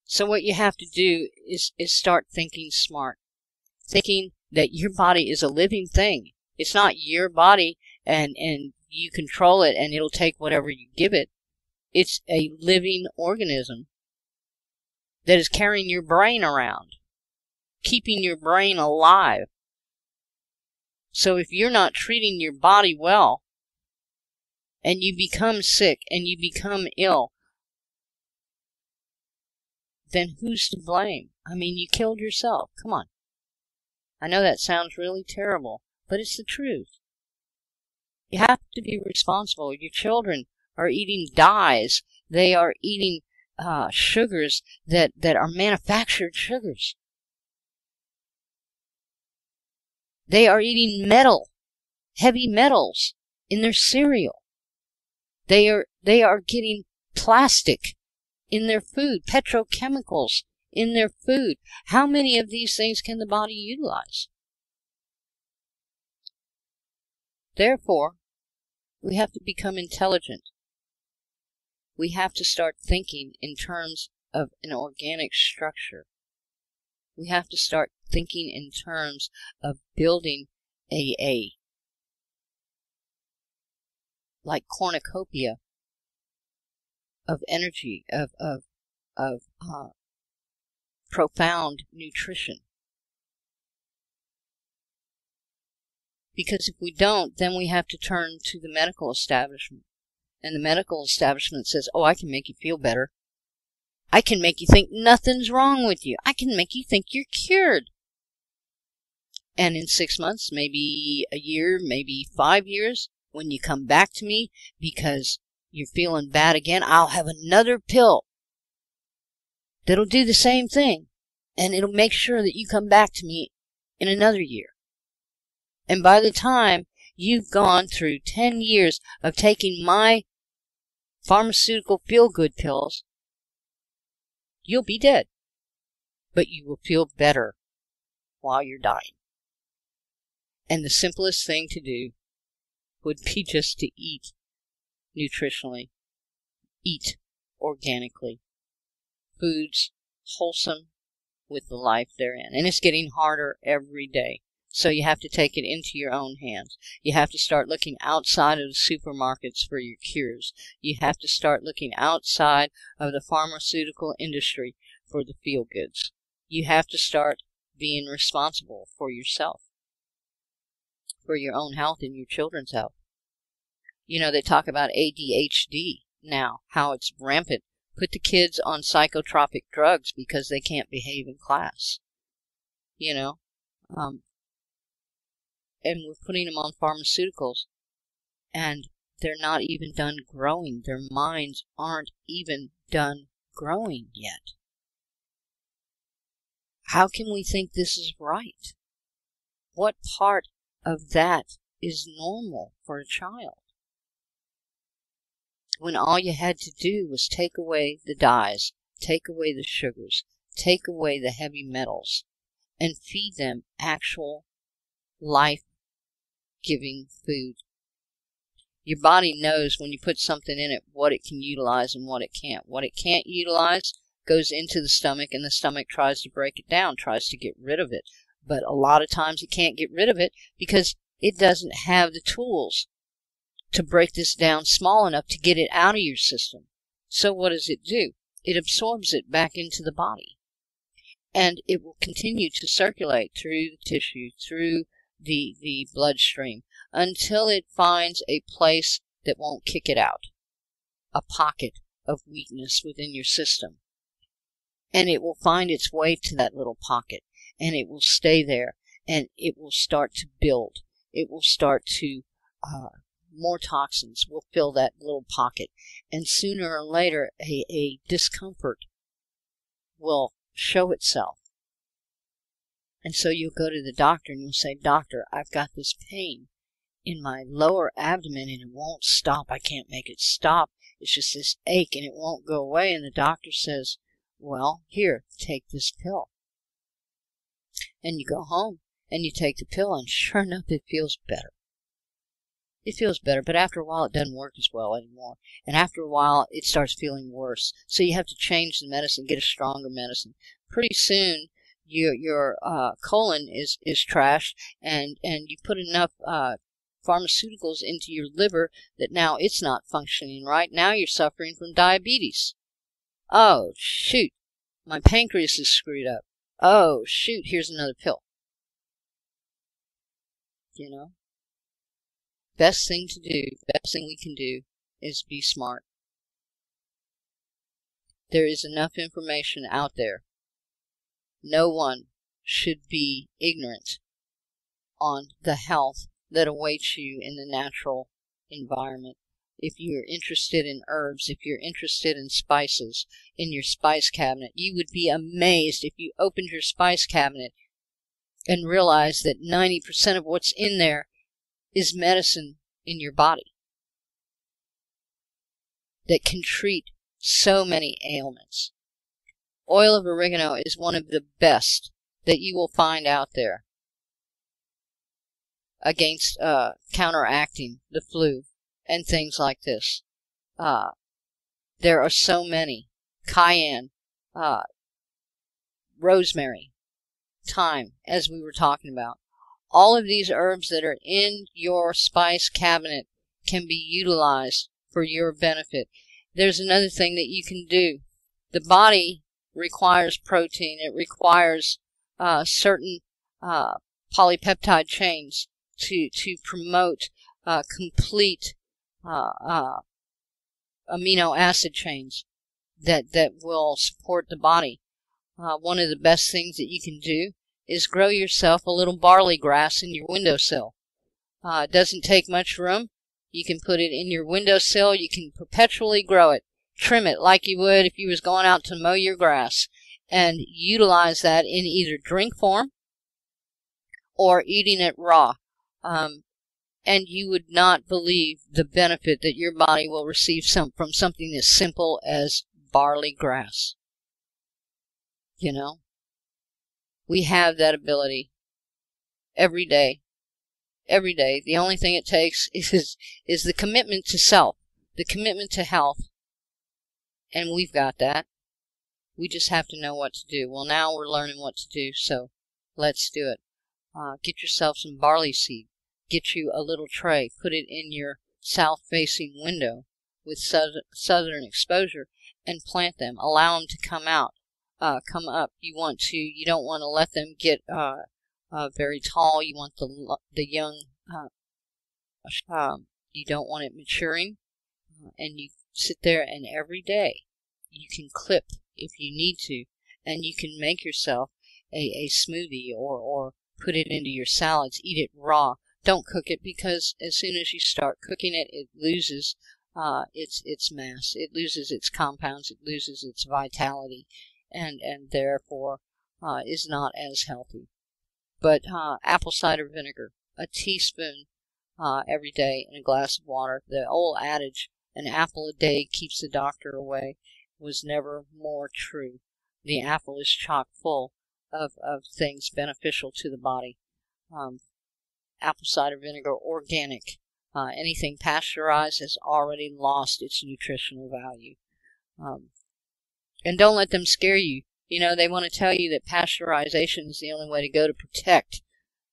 So what you have to do is start thinking smart. Thinking that your body is a living thing. It's not your body and you control it and it'll take whatever you give it. It's a living organism that is carrying your brain around, keeping your brain alive. So if you're not treating your body well, and you become sick and you become ill, then who's to blame? I mean, you killed yourself. Come on. I know that sounds really terrible, but it's the truth. You have to be responsible. Your children are eating dyes. They are eating sugars that are manufactured sugars. They are eating metal, heavy metals in their cereal. They are getting plastic in their food, petrochemicals in their food. How many of these things can the body utilize? Therefore, we have to become intelligent. We have to start thinking in terms of an organic structure. We have to start thinking in terms of building a like cornucopia of energy, of profound nutrition. Because if we don't, then we have to turn to the medical establishment. And the medical establishment says, oh, I can make you feel better. I can make you think nothing's wrong with you. I can make you think you're cured. And in 6 months, maybe a year, maybe 5 years, when you come back to me because you're feeling bad again, I'll have another pill that'll do the same thing. And it'll make sure that you come back to me in another year. And by the time you've gone through 10 years of taking my pharmaceutical feel-good pills, you'll be dead. But you will feel better while you're dying. And the simplest thing to do would be just to eat nutritionally, eat organically, foods wholesome with the life therein. And it's getting harder every day. So you have to take it into your own hands. You have to start looking outside of the supermarkets for your cures. You have to start looking outside of the pharmaceutical industry for the feel-goods. You have to start being responsible for yourself, for your own health and your children's health. You know, they talk about ADHD now, how it's rampant. Put the kids on psychotropic drugs because they can't behave in class. You know, and we're putting them on pharmaceuticals, and they're not even done growing. Their minds aren't even done growing yet. How can we think this is right? What part of that is normal for a child? When all you had to do was take away the dyes, take away the sugars, take away the heavy metals, and feed them actual life-giving food. Your body knows when you put something in it what it can utilize and what it can't. What it can't utilize goes into the stomach, and the stomach tries to break it down, tries to get rid of it. But a lot of times it can't get rid of it because it doesn't have the tools to break this down small enough to get it out of your system. So what does it do? It absorbs it back into the body. And it will continue to circulate through the tissue, through the bloodstream, until it finds a place that won't kick it out, a pocket of weakness within your system. And it will find its way to that little pocket, and it will stay there, and it will start to build. It will start to, more toxins will fill that little pocket, and sooner or later a discomfort will show itself. And so you'll go to the doctor and you'll say, Doctor, I've got this pain in my lower abdomen and it won't stop. I can't make it stop. It's just this ache and it won't go away. And the doctor says, well, here, take this pill. And you go home and you take the pill, and sure enough, it feels better. It feels better, but after a while it doesn't work as well anymore. And after a while it starts feeling worse. So you have to change the medicine, get a stronger medicine. Pretty soon your colon is trashed, and you put enough pharmaceuticals into your liver that now it's not functioning right. Now you're suffering from diabetes. Oh, shoot, my pancreas is screwed up. Oh, shoot, here's another pill. You know? Best thing to do, best thing we can do is be smart. There is enough information out there. No one should be ignorant on the health that awaits you in the natural environment. If you're interested in herbs, if you're interested in spices, in your spice cabinet, you would be amazed if you opened your spice cabinet and realized that 90% of what's in there is medicine in your body that can treat so many ailments. Oil of oregano is one of the best that you will find out there against counteracting the flu and things like this. There are so many. Cayenne, rosemary, thyme, as we were talking about. All of these herbs that are in your spice cabinet can be utilized for your benefit. There's another thing that you can do. The body requires protein. It requires certain polypeptide chains to promote complete amino acid chains that will support the body. One of the best things that you can do is grow yourself a little barley grass in your windowsill. It doesn't take much room. You can put it in your windowsill. You can perpetually grow it. Trim it like you would if you was going out to mow your grass, and utilize that in either drink form or eating it raw. And you would not believe the benefit that your body will receive from something as simple as barley grass. You know, we have that ability every day. Every day. The only thing it takes is the commitment to self, the commitment to health. And we've got that. We just have to know what to do. Well, now we're learning what to do, so let's do it. Get yourself some barley seed. Get you a little tray. Put it in your south-facing window with southern exposure and plant them. Allow them to come out, come up. You don't want to let them get very tall. You want the young. You don't want it maturing, and you sit there, and every day you can clip if you need to, and you can make yourself a smoothie or put it into your salads. Eat it raw. Don't cook it, because as soon as you start cooking it, it loses its mass. It loses its compounds. It loses its vitality, and therefore is not as healthy. But apple cider vinegar, a teaspoon every day in a glass of water. The old adage, an apple a day keeps the doctor away, was never more true. The apple is chock full of things beneficial to the body. Apple cider vinegar, organic. Anything pasteurized has already lost its nutritional value. And don't let them scare you. You know, they want to tell you that pasteurization is the only way to go to protect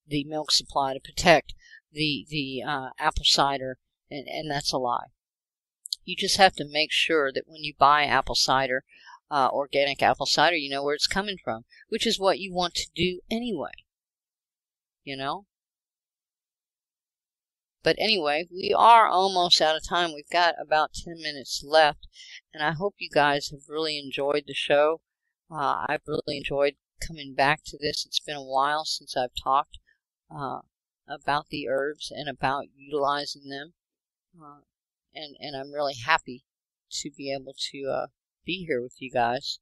the milk supply, to protect the apple cider, and that's a lie. You just have to make sure that when you buy apple cider, organic apple cider, you know where it's coming from, which is what you want to do anyway. You know? But anyway, we are almost out of time. We've got about 10 minutes left, and I hope you guys have really enjoyed the show. I've really enjoyed coming back to this. It's been a while since I've talked about the herbs and about utilizing them, and I'm really happy to be able to be here with you guys.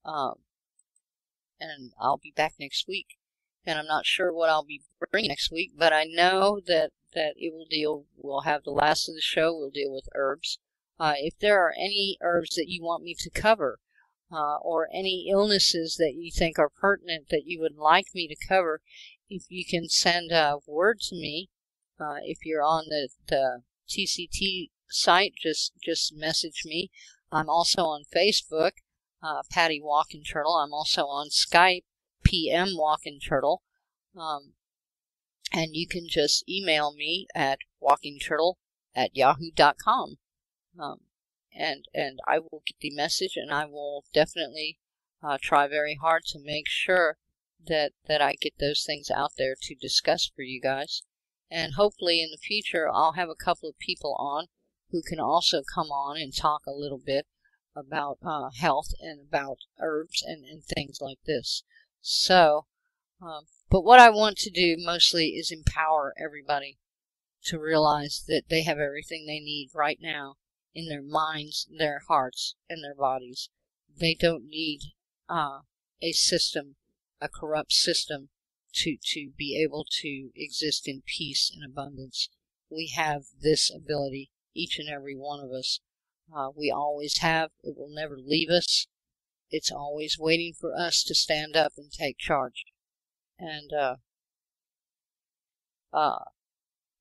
And I'll be back next week, and I'm not sure what I'll be bringing next week, but I know that we'll have the last of the show, we'll deal with herbs. If there are any herbs that you want me to cover, or any illnesses that you think are pertinent that you would like me to cover, if you can send a word to me, if you're on the TCT site, just message me. I'm also on Facebook, Pattie walkinturtle. I'm also on Skype, PM walkinturtle. And you can just email me at walkinturtle@yahoo.com. And I will get the message, and I will definitely try very hard to make sure that I get those things out there to discuss for you guys. And hopefully in the future I'll have a couple of people on who can also come on and talk a little bit about health and about herbs and things like this. So, but what I want to do mostly is empower everybody to realize that they have everything they need right now in their minds, their hearts, and their bodies. They don't need a system, a corrupt system, to be able to exist in peace and abundance. We have this ability, each and every one of us. We always have. It will never leave us. It's always waiting for us to stand up and take charge. And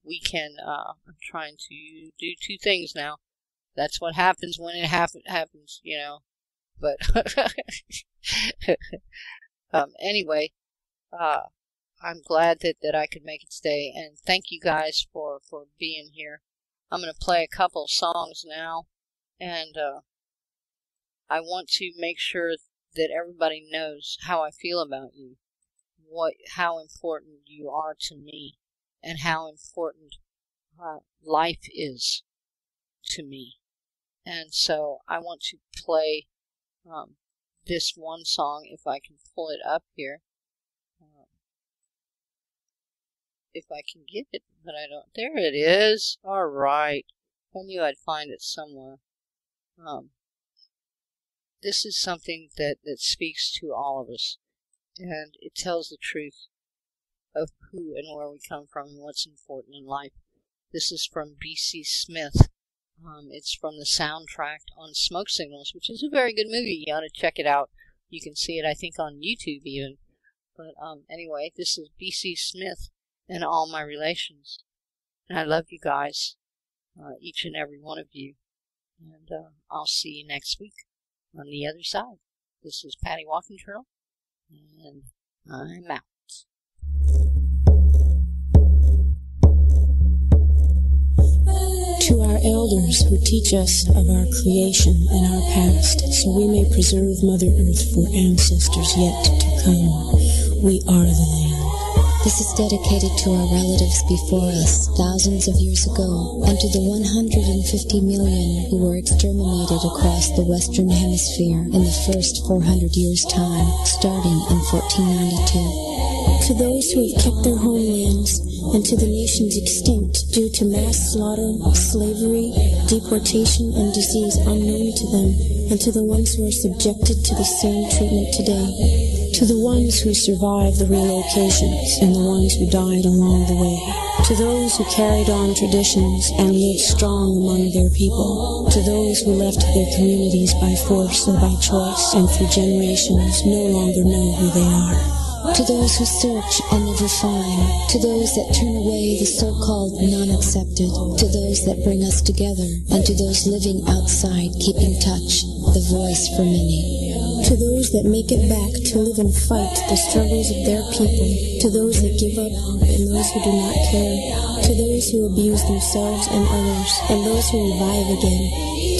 we can, I'm trying to do two things now. That's what happens when it happens, you know. But anyway, I'm glad that I could make it today, and thank you guys for being here. I'm going to play a couple songs now, and I want to make sure that everybody knows how I feel about you, how important you are to me, and how important life is to me. And so I want to play this one song, if I can pull it up here. If I can get it, but I don't. There it is. All right. I knew I'd find it somewhere. This is something that speaks to all of us, and it tells the truth of who and where we come from and what's important in life. This is from B.C. Smith. It's from the soundtrack on Smoke Signals, which is a very good movie. You ought to check it out. You can see it, I think, on YouTube even. But anyway, this is B.C. Smith and All My Relations. And I love you guys, each and every one of you. And I'll see you next week on the other side. This is Pattie Walkinturtle, and I'm out. To our elders who teach us of our creation and our past, so we may preserve Mother Earth for ancestors yet to come, we are the land. This is dedicated to our relatives before us thousands of years ago, and to the 150 million who were exterminated across the Western Hemisphere in the first 400 years' time, starting in 1492. To those who have kept their homelands, and to the nations extinct due to mass slaughter, slavery, deportation, and disease unknown to them, and to the ones who are subjected to the same treatment today. To the ones who survived the relocations and the ones who died along the way. To those who carried on traditions and lived strong among their people. To those who left their communities by force or by choice and for generations no longer know who they are. To those who search and never find, to those that turn away the so-called non-accepted, to those that bring us together, and to those living outside keeping touch, the voice for many. To those that make it back to live and fight the struggles of their people, to those that give up and those who do not care, to those who abuse themselves and others, and those who revive again,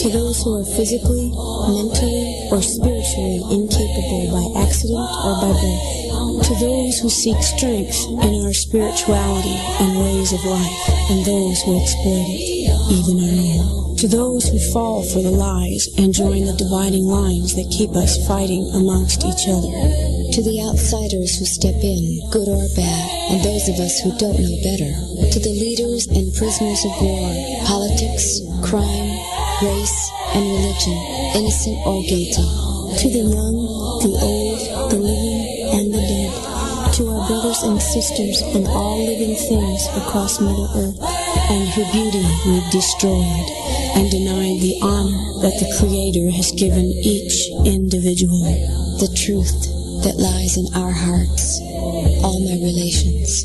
to those who are physically, mentally, or spiritually incapable by accident or by birth. To those who seek strength in our spirituality and ways of life, and those who exploit it, even our own. To those who fall for the lies and join the dividing lines that keep us fighting amongst each other. To the outsiders who step in, good or bad, and those of us who don't know better. To the leaders and prisoners of war, politics, crime, race, and religion, innocent or guilty. To the young, the old, the living, and the dead, to our brothers and sisters and all living things across Mother Earth, and her beauty we've destroyed, and denied the honor that the Creator has given each individual. The truth that lies in our hearts, all my relations.